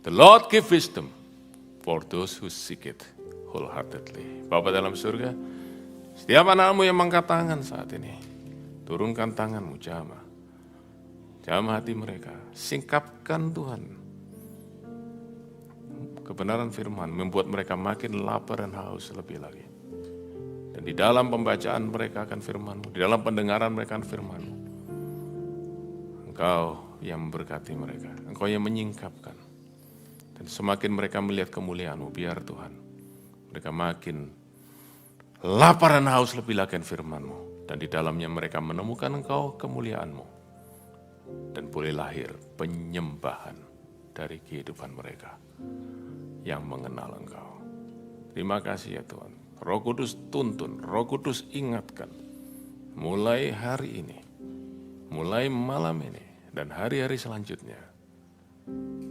The Lord give wisdom for those who seek it wholeheartedly. Bapa dalam surga, setiap anakmu yang mengangkat tangan saat ini, turunkan tanganmu, jamah hati mereka, singkapkan Tuhan. Kebenaran firman membuat mereka makin lapar dan haus lebih lagi. Dan di dalam pembacaan mereka akan firman-Mu, di dalam pendengaran mereka akan firman-Mu. Engkau yang memberkati mereka, Engkau yang menyingkapkan. Dan semakin mereka melihat kemuliaan-Mu, biar Tuhan, mereka makin lapar dan haus lebih lagi firman-Mu. Dan di dalamnya mereka menemukan Engkau kemuliaan-Mu. Dan boleh lahir penyembahan dari kehidupan mereka yang mengenal Engkau. Terima kasih ya Tuhan. Roh Kudus tuntun, Roh Kudus ingatkan. Mulai hari ini, mulai malam ini, dan hari-hari selanjutnya.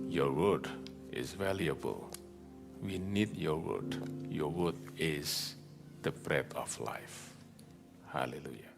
Your word is valuable. We need your word. Your word is the bread of life. Haleluya.